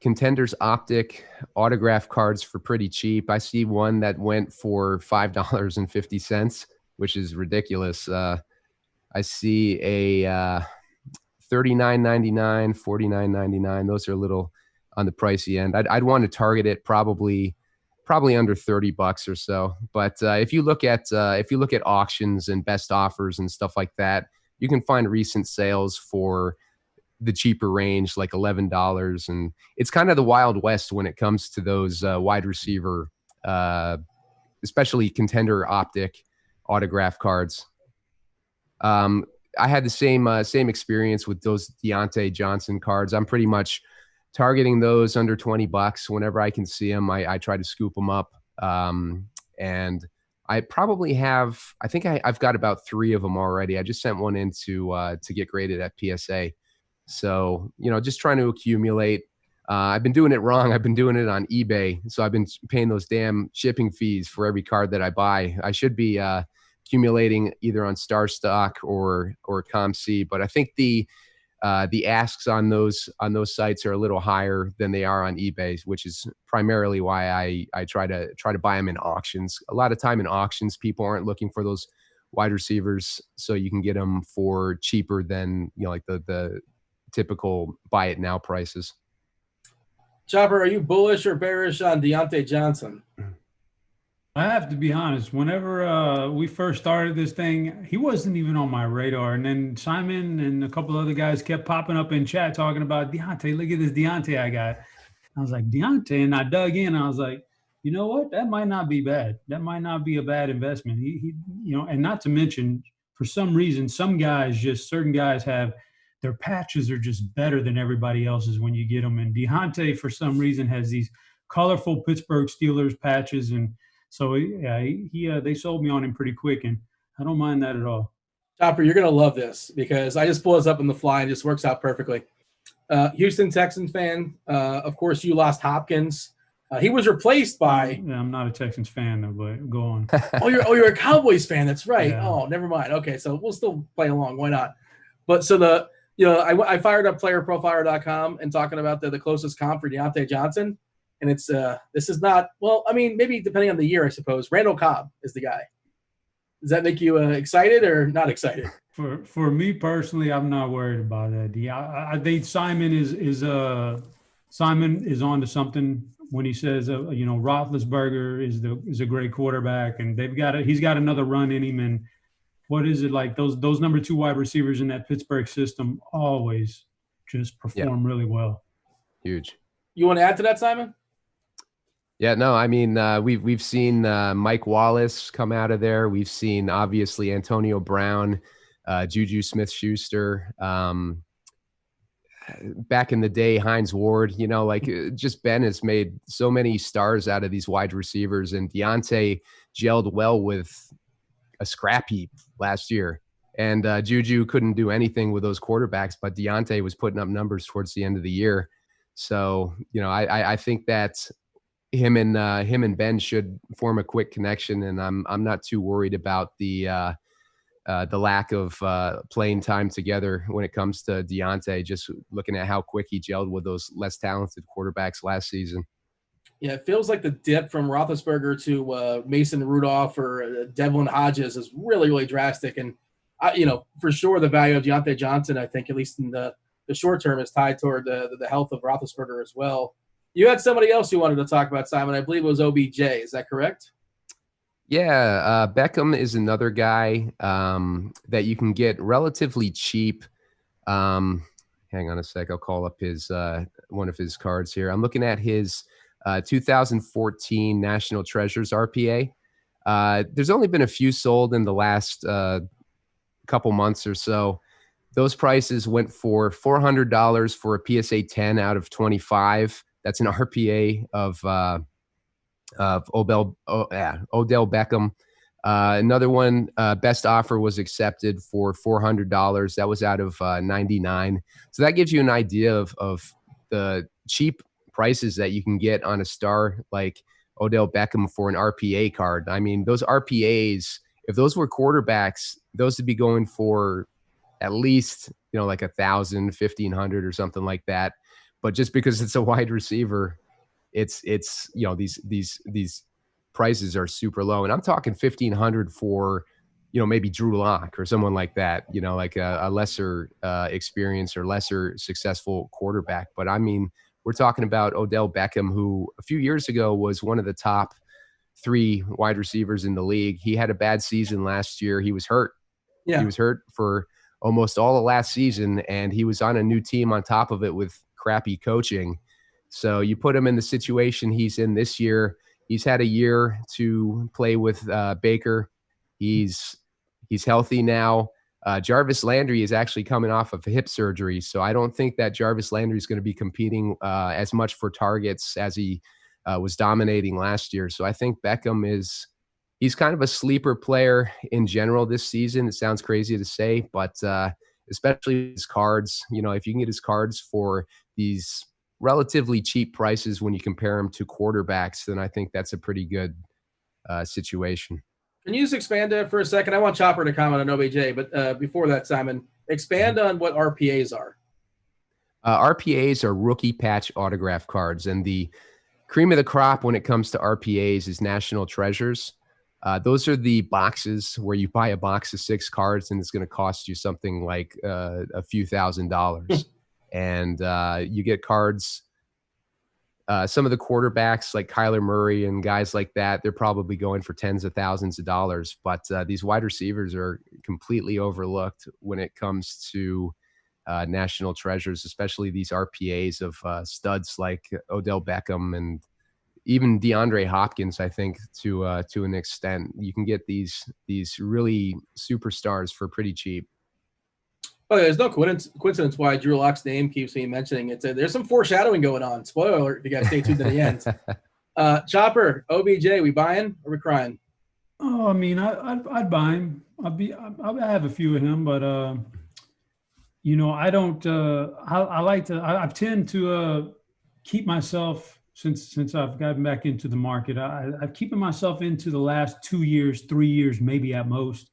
Contenders Optic autograph cards for pretty cheap. I see one that went for $5.50, which is ridiculous. I see a $39.99, $49.99. Those are a little on the pricey end. I'd want to target it probably probably under $30 or so. But if you look at auctions and best offers and stuff like that, you can find recent sales for the cheaper range, like $11. And it's kind of the Wild West when it comes to those wide receiver, especially contender optic autograph cards. I had the same experience with those Deontay Johnson cards. I'm pretty much targeting those under $20 whenever I can see them. I try to scoop them up. And I probably have, I think I've got about 3 of them already. I just sent one in to get graded at PSA. So, just trying to accumulate. I've been doing it wrong. I've been doing it on eBay. So I've been paying those damn shipping fees for every card that I buy. I should be accumulating either on Star Stock or ComC, but I think the asks on those sites are a little higher than they are on eBay, which is primarily why I try to buy them in auctions. A lot of time in auctions, people aren't looking for those wide receivers, so you can get them for cheaper than like the typical buy it now prices. Chopper, are you bullish or bearish on Deontay Johnson? I have to be honest. Whenever we first started this thing, he wasn't even on my radar. And then Simon and a couple other guys kept popping up in chat talking about Deontay. Look at this Deontay I got. I was like, Deontay, and I dug in. I was like, you know what? That might not be bad. That might not be a bad investment. He and not to mention, for some reason, certain guys have their patches are just better than everybody else's when you get them. And Deontay, for some reason, has these colorful Pittsburgh Steelers patches, and so they sold me on him pretty quick, and I don't mind that at all. Chopper, you're gonna love this because I just pulled this up on the fly and it just works out perfectly. Houston Texans fan, of course, you lost Hopkins. He was replaced by. Yeah, I'm not a Texans fan though, but go on. You're a Cowboys fan. That's right. Yeah. Oh, never mind. Okay, so we'll still play along. Why not? But so I fired up playerprofiler.com and talking about the closest comp for Deontay Johnson. And it's this is not, well, I mean, maybe depending on the year, I suppose. Randall Cobb is the guy. Does that make you excited or not excited? For me personally, I'm not worried about that. I think Simon is onto something when he says Roethlisberger is a great quarterback, and he's got another run in him. And what is it like? Those number 2 wide receivers in that Pittsburgh system always just perform really well. Huge. You want to add to that, Simon? Yeah, no, I mean, we've seen Mike Wallace come out of there. We've seen, obviously, Antonio Brown, Juju Smith-Schuster. Back in the day, Hines Ward, just Ben has made so many stars out of these wide receivers. And Deontay gelled well with a scrap heap last year. And Juju couldn't do anything with those quarterbacks, but Deontay was putting up numbers towards the end of the year. So, I think that him and Ben should form a quick connection, and I'm not too worried about the lack of playing time together when it comes to Deontay. Just looking at how quick he gelled with those less talented quarterbacks last season. Yeah, it feels like the dip from Roethlisberger to Mason Rudolph or Devlin Hodges is really, really drastic. And for sure, the value of Deontay Johnson, I think, at least in the short term, is tied toward the health of Roethlisberger as well. You had somebody else you wanted to talk about, Simon. I believe it was OBJ. Is that correct? Yeah, Beckham is another guy that you can get relatively cheap. Hang on a sec. I'll call up his one of his cards here. I'm looking at his 2014 National Treasures RPA. There's only been a few sold in the last couple months or so. Those prices went for $400 for a PSA 10 out of 25. That's an RPA of Odell Beckham. Another one, best offer was accepted for $400. That was out of 99. So that gives you an idea of the cheap prices that you can get on a star like Odell Beckham for an RPA card. I mean, those RPAs, if those were quarterbacks, those would be going for at least, like 1,000, 1,500 or something like that. But just because it's a wide receiver, it's these prices are super low. And I'm talking 1,500 for, maybe Drew Lock or someone like that, like a lesser experience or lesser successful quarterback. But I mean, we're talking about Odell Beckham, who a few years ago was one of the top 3 wide receivers in the league. He had a bad season last year. He was hurt. Yeah. He was hurt for almost all of last season, and he was on a new team on top of it with crappy coaching. So you put him in the situation he's in this year. He's had a year to play with Baker. He's healthy now. Jarvis Landry is actually coming off of hip surgery, so I don't think that Jarvis Landry is going to be competing as much for targets as he was dominating last year. So I think Beckham he's kind of a sleeper player in general this season. It sounds crazy to say, but especially his cards. If you can get his cards for these relatively cheap prices when you compare them to quarterbacks, then I think that's a pretty good situation. Can you just expand it for a second? I want Chopper to comment on OBJ, but before that, Simon, expand on what RPAs are. RPAs are rookie patch autograph cards, and the cream of the crop when it comes to RPAs is National Treasures. Those are the boxes where you buy a box of 6 cards and it's going to cost you something like a few $1,000s. And you get cards. Some of the quarterbacks like Kyler Murray and guys like that, they're probably going for tens of thousands of dollars. But these wide receivers are completely overlooked when it comes to National Treasures, especially these RPAs of studs like Odell Beckham and even DeAndre Hopkins. I think to an extent, you can get these really superstars for pretty cheap. Oh, there's no coincidence why Drew Lock's name keeps being mentioning it. There's some foreshadowing going on. Spoiler alert, if you guys stay tuned to the end. Chopper, OBJ, we buying or we crying? Oh, I mean, I'd buy him. I have a few of him, but I don't. I tend to keep myself since I've gotten back into the market. I've keeping myself into the last 2 years, 3 years, maybe at most.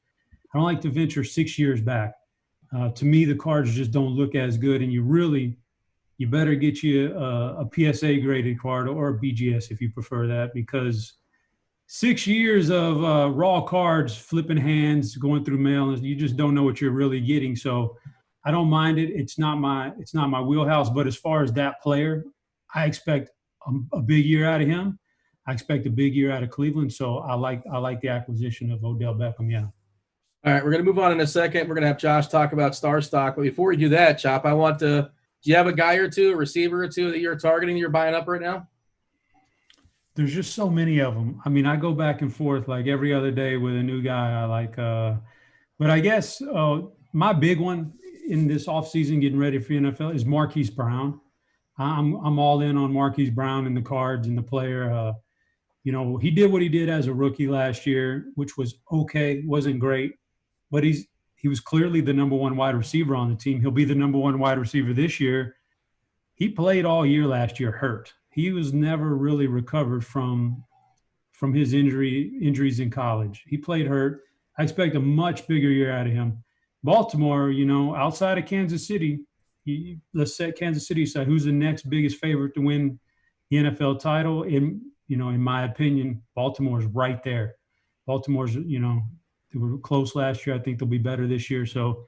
I don't like to venture 6 years back. To me, the cards just don't look as good, and you better get you a PSA graded card or a BGS if you prefer that, because 6 years of raw cards, flipping hands, going through mail, and you just don't know what you're really getting. So I don't mind it. It's not my wheelhouse. But as far as that player, I expect a big year out of him. I expect a big year out of Cleveland. So I like the acquisition of Odell Beckham. Yeah. All right, we're going to move on in a second. We're going to have Josh talk about star stock. But before we do that, Chop, do you have a guy or two, a receiver or two that you're targeting, that you're buying up right now? There's just so many of them. I mean, I go back and forth like every other day with a new guy I like. But I guess my big one in this offseason getting ready for NFL is Marquis Brown. I'm all in on Marquis Brown and the cards and the player. He did what he did as a rookie last year, which was okay, wasn't great. But he was clearly the number 1 wide receiver on the team. He'll be the number 1 wide receiver this year. He played all year last year hurt. He was never really recovered from his injuries in college. He played hurt. I expect a much bigger year out of him. Baltimore, outside of Kansas City, let's set Kansas City aside. Who's the next biggest favorite to win the NFL title? In my opinion, Baltimore's right there. Baltimore's, they were close last year. I think they'll be better this year. So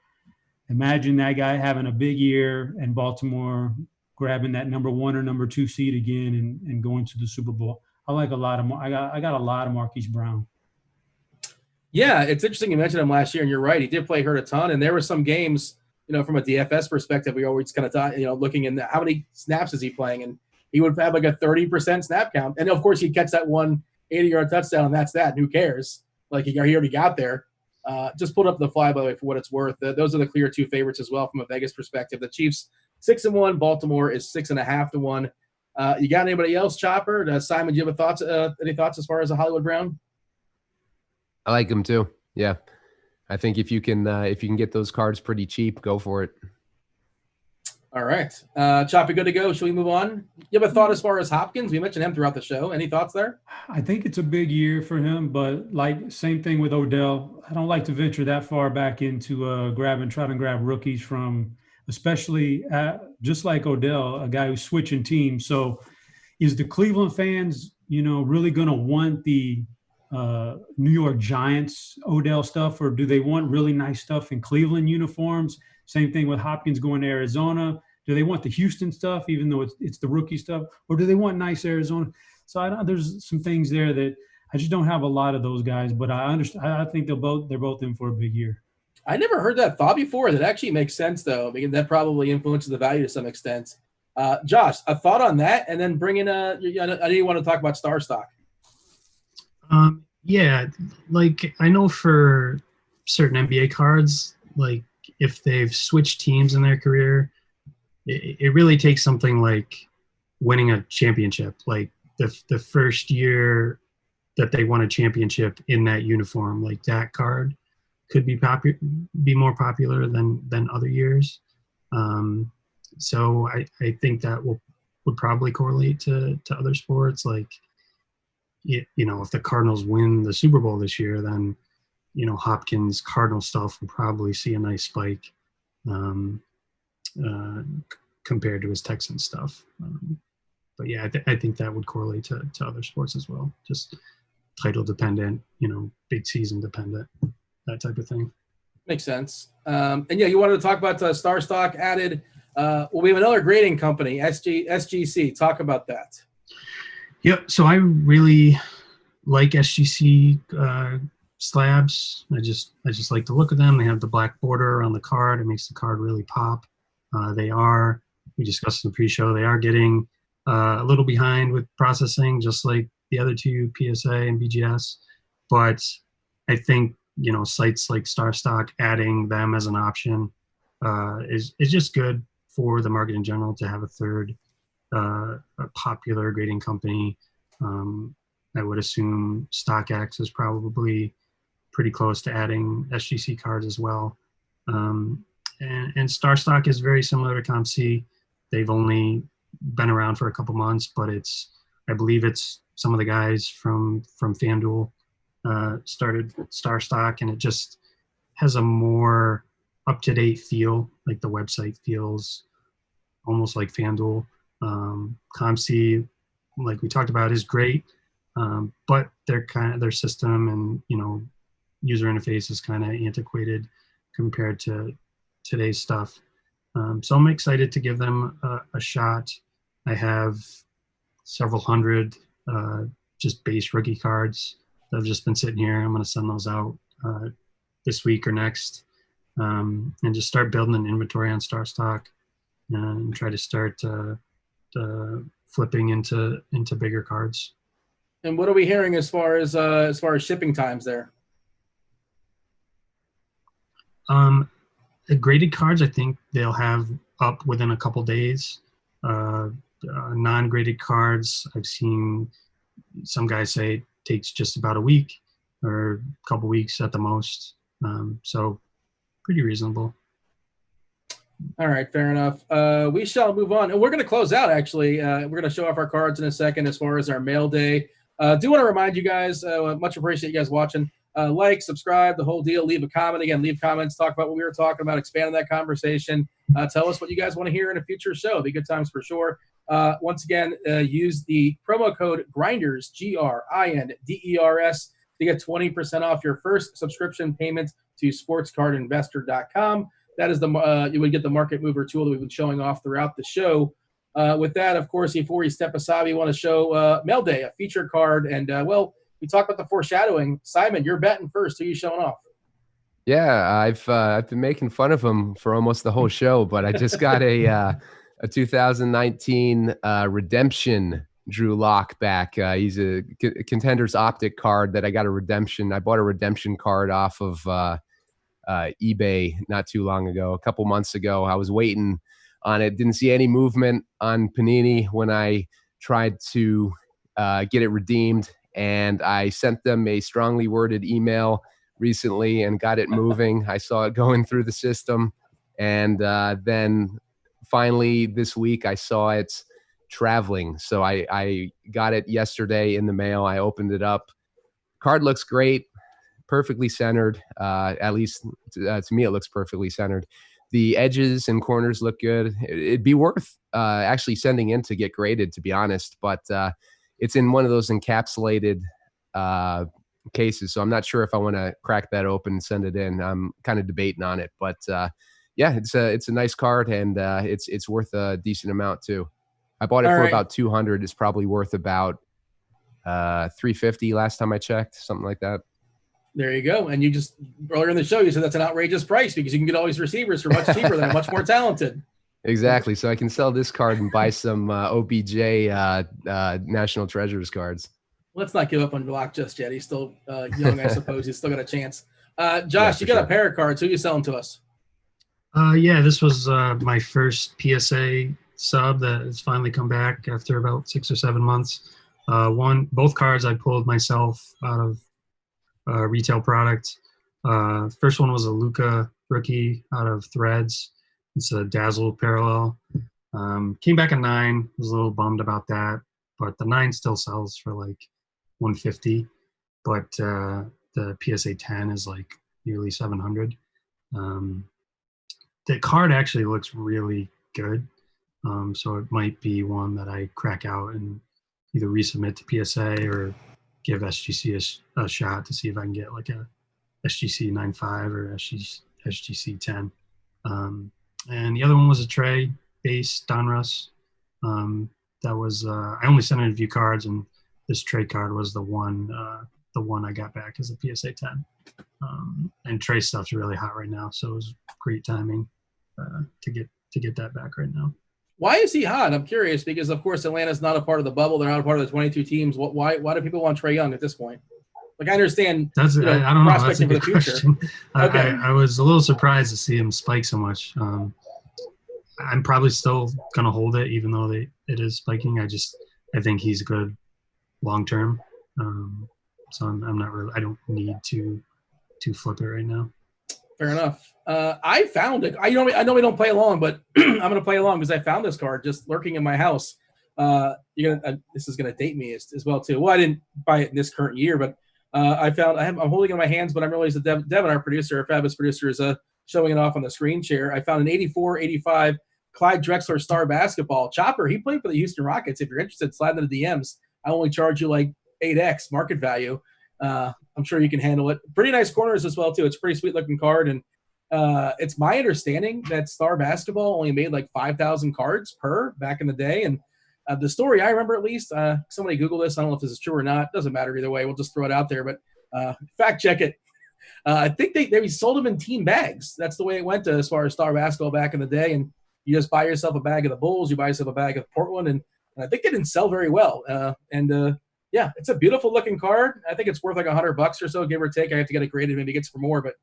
imagine that guy having a big year and Baltimore grabbing that number 1 or number 2 seed again and going to the Super Bowl. I like a lot of I got a lot of Marquis Brown. Yeah, it's interesting you mentioned him last year, and you're right. He did play hurt a ton, and there were some games, from a DFS perspective, we always kind of thought, looking in how many snaps is he playing, and he would have like a 30% snap count. And of course, he'd catch that 180-yard touchdown, and that's that. Who cares? Like he already got there. Just pulled up the fly, by the way, for what it's worth. Those are the clear 2 favorites as well from a Vegas perspective. The Chiefs 6-1, Baltimore is 6.5 to 1. You got anybody else, Chopper? Simon, do you have any thoughts as far as a Hollywood Brown? I like him too. Yeah, I think if you can get those cards pretty cheap, go for it. All right, Choppy, good to go. Should we move on? You have a thought as far as Hopkins? We mentioned him throughout the show. Any thoughts there? I think it's a big year for him, but same thing with Odell. I don't like to venture that far back into try to grab rookies from, especially just like Odell, a guy who's switching teams. So is the Cleveland fans, really going to want the New York Giants Odell stuff, or do they want really nice stuff in Cleveland uniforms? Same thing with Hopkins going to Arizona. Do they want the Houston stuff, even though it's the rookie stuff, or do they want nice Arizona? So there's some things there that I just don't have a lot of those guys, but I understand. I think they're both in for a big year. I never heard that thought before. That actually makes sense, though, because that probably influences the value to some extent. Josh, a thought on that, and then bring in I know you want to talk about Star Stock. Yeah, like I know for certain NBA cards, like if they've switched teams in their career, it really takes something like winning a championship, like the first year that they won a championship in that uniform, like that card could be more popular than other years. So I think that would probably correlate to other sports. Like, if the Cardinals win the Super Bowl this year, then, Hopkins Cardinal stuff will probably see a nice spike compared to his Texans stuff. But yeah, I think that would correlate to other sports as well. Just title dependent, big season dependent, that type of thing. Makes sense. And yeah, you wanted to talk about Star Stock added. We have another grading company, SGC. Talk about that. Yep. So I really like SGC slabs. I just like the look of them. They have the black border on the card. It makes the card really pop. We discussed in the pre-show, they are getting a little behind with processing, just like the other two, PSA and BGS. But I think, sites like Star Stock, adding them as an option is just good for the market in general to have a third a popular grading company. I would assume StockX is probably pretty close to adding SGC cards as well. And Star Stock is very similar to ComC. They've only been around for a couple months, but I believe it's some of the guys from FanDuel started Star Stock, and it just has a more up-to-date feel. Like the website feels almost like FanDuel. ComC, like we talked about, is great, but their system and user interface is kind of antiquated compared to today's stuff. So I'm excited to give them a shot. I have several hundred just base rookie cards that have just been sitting here. I'm going to send those out this week or next, and just start building an inventory on Star Stock and try to start flipping into bigger cards. And what are we hearing as far as shipping times there? The graded cards, I think they'll have up within a couple days. Non-graded cards, I've seen some guys say it takes just about a week or a couple weeks at the most. So pretty reasonable. All right, fair enough. We shall move on. And we're going to close out, actually. We're going to show off our cards in a second as far as our mail day. Do want to remind you guys, much appreciate you guys watching. Like, subscribe, the whole deal. Leave a comment. Again, leave comments. Talk about what we were talking about. Expand on that conversation. Tell us what you guys want to hear in a future show. It'll be good times for sure. Once again, use the promo code GRINDERS, GRINDERS, to get 20% off your first subscription payment to sportscardinvestor.com. That is you would get the market mover tool that we've been showing off throughout the show. With that, of course, before we step aside, we want to show Mail Day, a featured card. And, we talked about the foreshadowing. Simon, you're batting first. Who are you showing off? Yeah, I've been making fun of him for almost the whole show, but I just got a 2019 Redemption Drew Lock back. He's a Contenders Optic card that I got a redemption. I bought a redemption card off of eBay not too long ago, a couple months ago. I was waiting on it. Didn't see any movement on Panini when I tried to get it redeemed. And I sent them a strongly worded email recently and got it moving. I saw it going through the system. And then finally this week I saw it traveling. So I got it yesterday in the mail. I opened it up. Card looks great, perfectly centered. At least to me, it looks perfectly centered. The edges and corners look good. It'd be worth actually sending in to get graded, to be honest. But it's in one of those encapsulated cases, so I'm not sure if I want to crack that open and send it in. I'm kind of debating on it, but yeah, it's a nice card, and it's worth a decent amount too. I bought it All for right. about 200. It's probably worth about 350 last time I checked, something like that. There you go. And you just earlier in the show, you said that's an outrageous price because you can get all these receivers for much cheaper than much more talented. Exactly. So I can sell this card and buy some OBJ National Treasures cards. Let's not give up on Block just yet. He's still young, I suppose. He's still got a chance. Josh, Yeah, you got sure. a pair of cards. Who are you selling to us? Yeah, this was my first PSA sub that has finally come back after about 6 or 7 months. Both cards I pulled myself out of retail product. First one was a Luka rookie out of Threads. It's a Dazzle parallel. Came back at 9. Was a little bummed about that, but the 9 still sells for like 150. But the PSA 10 is like nearly 700. The card actually looks really good, so it might be one that I crack out and either resubmit to PSA or give SGC a shot to see if I can get like a SGC 9.5 or SGC 10. And the other one was a Trey base Donruss. That was I only sent in a few cards, and this Trey card was the one I got back as a PSA 10. And Trey stuff's really hot right now, so it was great timing to get that back right now. Why is he hot? I'm curious because, of course, Atlanta's not a part of the bubble. They're not a part of the 22 teams. Why do people want Trae Young at this point? Like, I understand. I don't know. That's a good question. Okay. I was a little surprised to see him spike so much. I'm probably still gonna hold it, even though it is spiking. I think he's good long term. So I'm not really. I don't need to flip it right now. Fair enough. I found it. I know we don't play along, but I'm going to play along because I found this card just lurking in my house. This is going to date me as well too. Well, I didn't buy it in this current year, but I'm holding it in my hands, but I'm realizing that Devin, our producer, our fabulous producer, is showing it off on the screen share. I found an 84-85 Clyde Drexler star basketball. Chopper, he played for the Houston Rockets. If you're interested, slide into the DMs. I only charge you like 8x market value. I'm sure you can handle it. Pretty nice corners as well too. It's a pretty sweet looking card, and it's my understanding that Star Basketball only made like 5,000 cards per back in the day. And the story I remember, at least, somebody Google this. I don't know if this is true or not. Doesn't matter either way. We'll just throw it out there. But fact check it. I think they sold them in team bags. That's the way it went as far as Star Basketball back in the day. And you just buy yourself a bag of the Bulls. You buy yourself a bag of Portland. And I think they didn't sell very well. Yeah, it's a beautiful looking card. I think it's worth like $100 or so, give or take. I have to get it graded, maybe get some more, but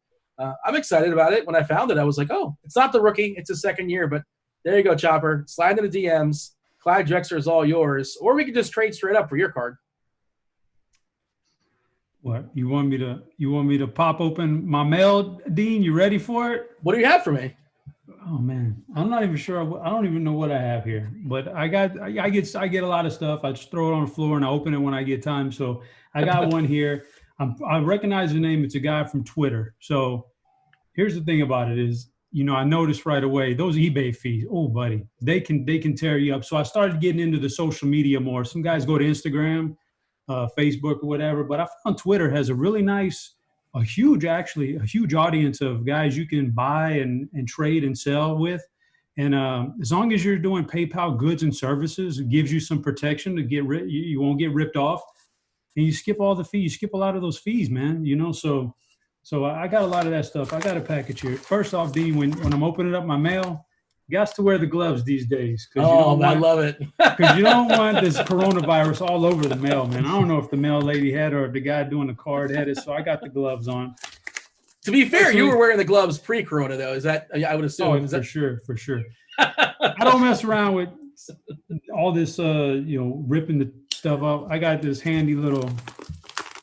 I'm excited about it. When I found it, I was like, oh, it's not the rookie. It's his second year, but there you go, Chopper. Slide into the DMs. Clyde Drexler is all yours, or we could just trade straight up for your card. What, you want me to pop open my mail, Dean? You ready for it? What do you have for me? Oh man, I'm not even sure. I don't even know what I have here, but I get a lot of stuff. I just throw it on the floor and I open it when I get time. So I got one here. I recognize the name. It's a guy from Twitter. So here's the thing about it is, I noticed right away those eBay fees. Oh, buddy, they can tear you up. So I started getting into the social media more. Some guys go to Instagram, Facebook, or whatever. But I found Twitter has a really nice. A huge audience of guys you can buy and trade and sell with. And as long as you're doing PayPal goods and services, it gives you some protection to you won't get ripped off. And you skip all the fees. You skip a lot of those fees, man. So I got a lot of that stuff. I got a package here. First off, Dean, when I'm opening up my mail, you got to wear the gloves these days. I love it. Because you don't want this coronavirus all over the mail, man. I don't know if the mail lady had it or if the guy doing the card had it, so I got the gloves on. To be fair, you were wearing the gloves pre-corona, though. Is that, I would assume. For sure. I don't mess around with all this, ripping the stuff up. I got this handy little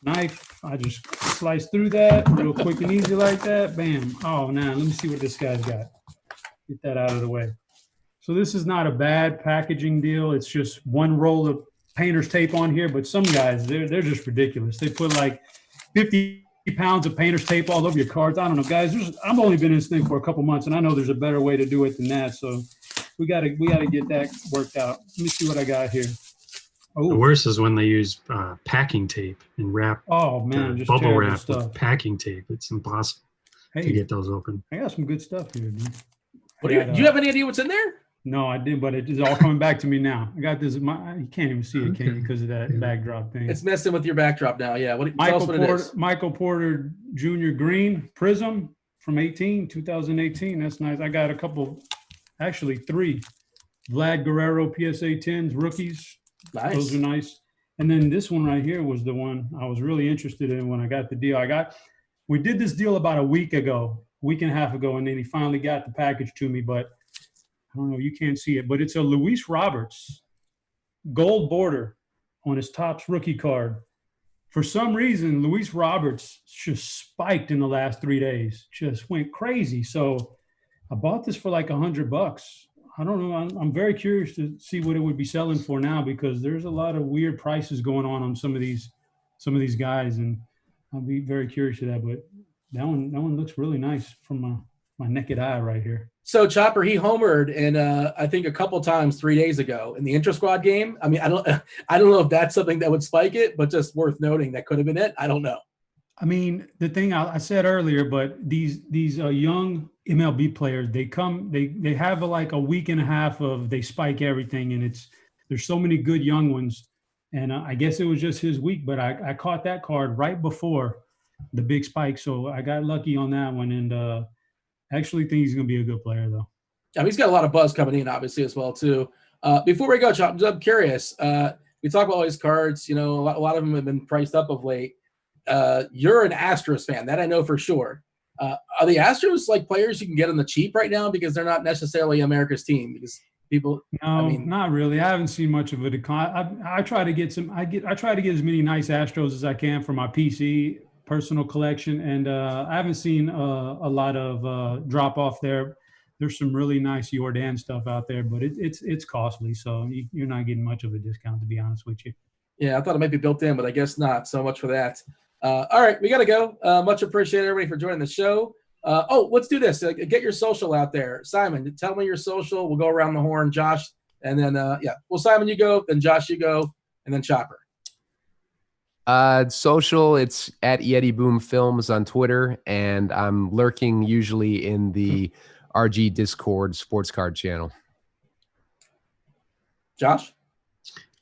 knife. I just slice through that real quick and easy like that. Bam. Oh, now let me see what this guy's got. Get that out of the way. So this is not a bad packaging deal. It's just one roll of painter's tape on here, but some guys, they're just ridiculous. They put like 50 pounds of painter's tape all over your cards. I don't know, guys. I've only been in this thing for a couple months, and I know there's a better way to do it than that. So we gotta get that worked out. Let me see what I got here. Oh, the worst is when they use packing tape and wrap. Oh man, just bubble wrap stuff. with packing tape. It's impossible to get those open. I got some good stuff here, dude. Do you have any idea what's in there? No, I didn't, but it is all coming back to me now. I got this. You can't even see it, can you? Because of that backdrop thing. It's messing with your backdrop now. Yeah. Tell us what it is. Michael Porter Jr. Green Prism from 2018. That's nice. I got a couple, actually 3. Vlad Guerrero PSA 10s rookies. Nice. Those are nice. And then this one right here was the one I was really interested in when I got the deal. We did this deal about a week and a half ago, and then he finally got the package to me, but I don't know, you can't see it, but it's a Luis Roberts gold border on his Topps rookie card. For some reason, Luis Roberts just spiked in the last 3 days, just went crazy. So I bought this for like $100. I don't know. I'm very curious to see what it would be selling for now, because there's a lot of weird prices going on some of these guys, and I'll be very curious to that. But that one looks really nice from my naked eye right here. So Chopper, he homered in I think a couple times 3 days ago in the intra squad game. I mean, I don't know if that's something that would spike it, but just worth noting that could have been it. I don't know. I mean, the thing I said earlier, but these young MLB players, they have like a week and a half of they spike everything, and there's so many good young ones, and I guess it was just his week, but I caught that card right before the big spike, so I got lucky on that one, and actually think he's going to be a good player though. Yeah, he's got a lot of buzz coming in, obviously, as well too. Before we go, Chop, I'm curious. We talk about all these cards. You know, a lot of them have been priced up of late. You're an Astros fan, that I know for sure. Are the Astros like players you can get on the cheap right now, because they're not necessarily America's team? Because people, not really. I haven't seen much of a decline. I try to get I try to get as many nice Astros as I can for my PC personal collection, and I haven't seen a lot of drop off there. There's some really nice Jordan stuff out there, but it's costly, so you're not getting much of a discount, to be honest with you. Yeah, I thought it might be built in, but I guess not. So much for that. All right, we got to go. Much appreciated, everybody, for joining the show. Let's do this. Get your social out there. Simon, tell me your social. We'll go around the horn. Josh, and then, well, Simon, you go, then Josh, you go, and then Chopper. Social, it's at Yeti Boom Films on Twitter, and I'm lurking usually in the RG Discord sports card channel. Josh?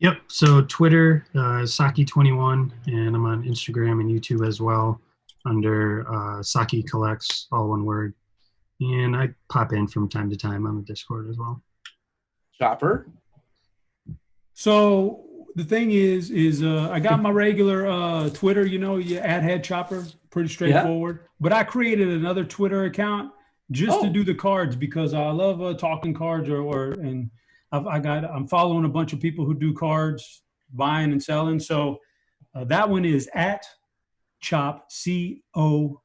Yep. So Twitter, Saki21, and I'm on Instagram and YouTube as well under Saki Collects, all one word. And I pop in from time to time on the Discord as well. Chopper? So the thing is I got my regular Twitter, you add Headchopper, pretty straightforward. Yeah. But I created another Twitter account just to do the cards, because I love talking cards and I'm following a bunch of people who do cards, buying and selling. So that one is at Chop, CHOPPAH,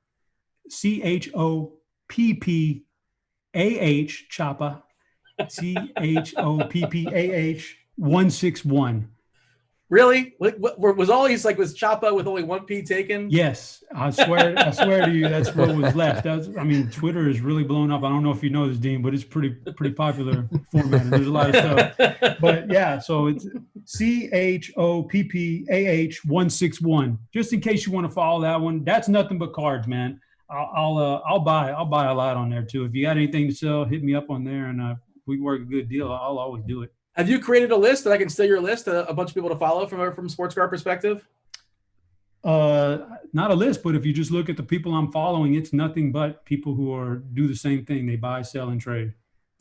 Choppa, CHOPPAH 161. Really? Was Choppa with only one P taken? Yes, I swear to you, that's what was left. Twitter is really blown up. I don't know if you know this, Dean, but it's pretty popular format. There's a lot of stuff. But yeah, so it's CHOPPAH 161. Just in case you want to follow that one. That's nothing but cards, man. I'll buy a lot on there too. If you got anything to sell, hit me up on there, and we work a good deal. I'll always do it. Have you created a list that I can steal your list, a bunch of people to follow from sports card perspective? Not a list, but if you just look at the people I'm following, it's nothing but people who do the same thing. They buy, sell, and trade.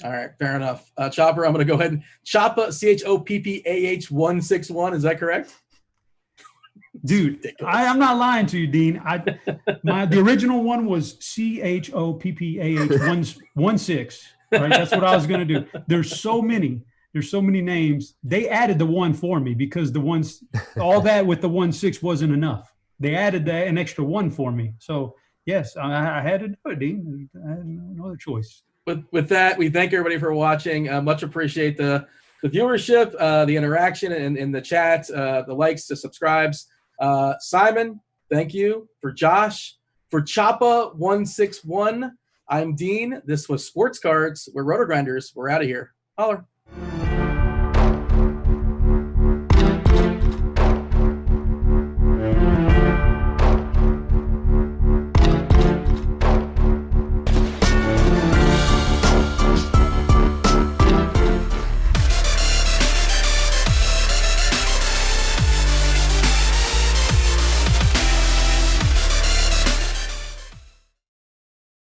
All right, fair enough. Chopper, I'm going to go ahead and Choppa, CHOPPAH 161. Is that correct? Dude, I'm not lying to you, Dean. The original one was CHOPPAH 16. Right, that's what I was going to do. There's so many names. They added the one for me because all that with the 16 wasn't enough. They added an extra one for me. So yes, I had to do it, Dean. I had no other choice. With that, we thank everybody for watching. Much appreciate the viewership, the interaction in the chat, the likes, the subscribes. Simon, thank you. For Josh, for Choppa 161, I'm Dean. This was Sports Cards. We're RotoGrinders. We're out of here. Holler.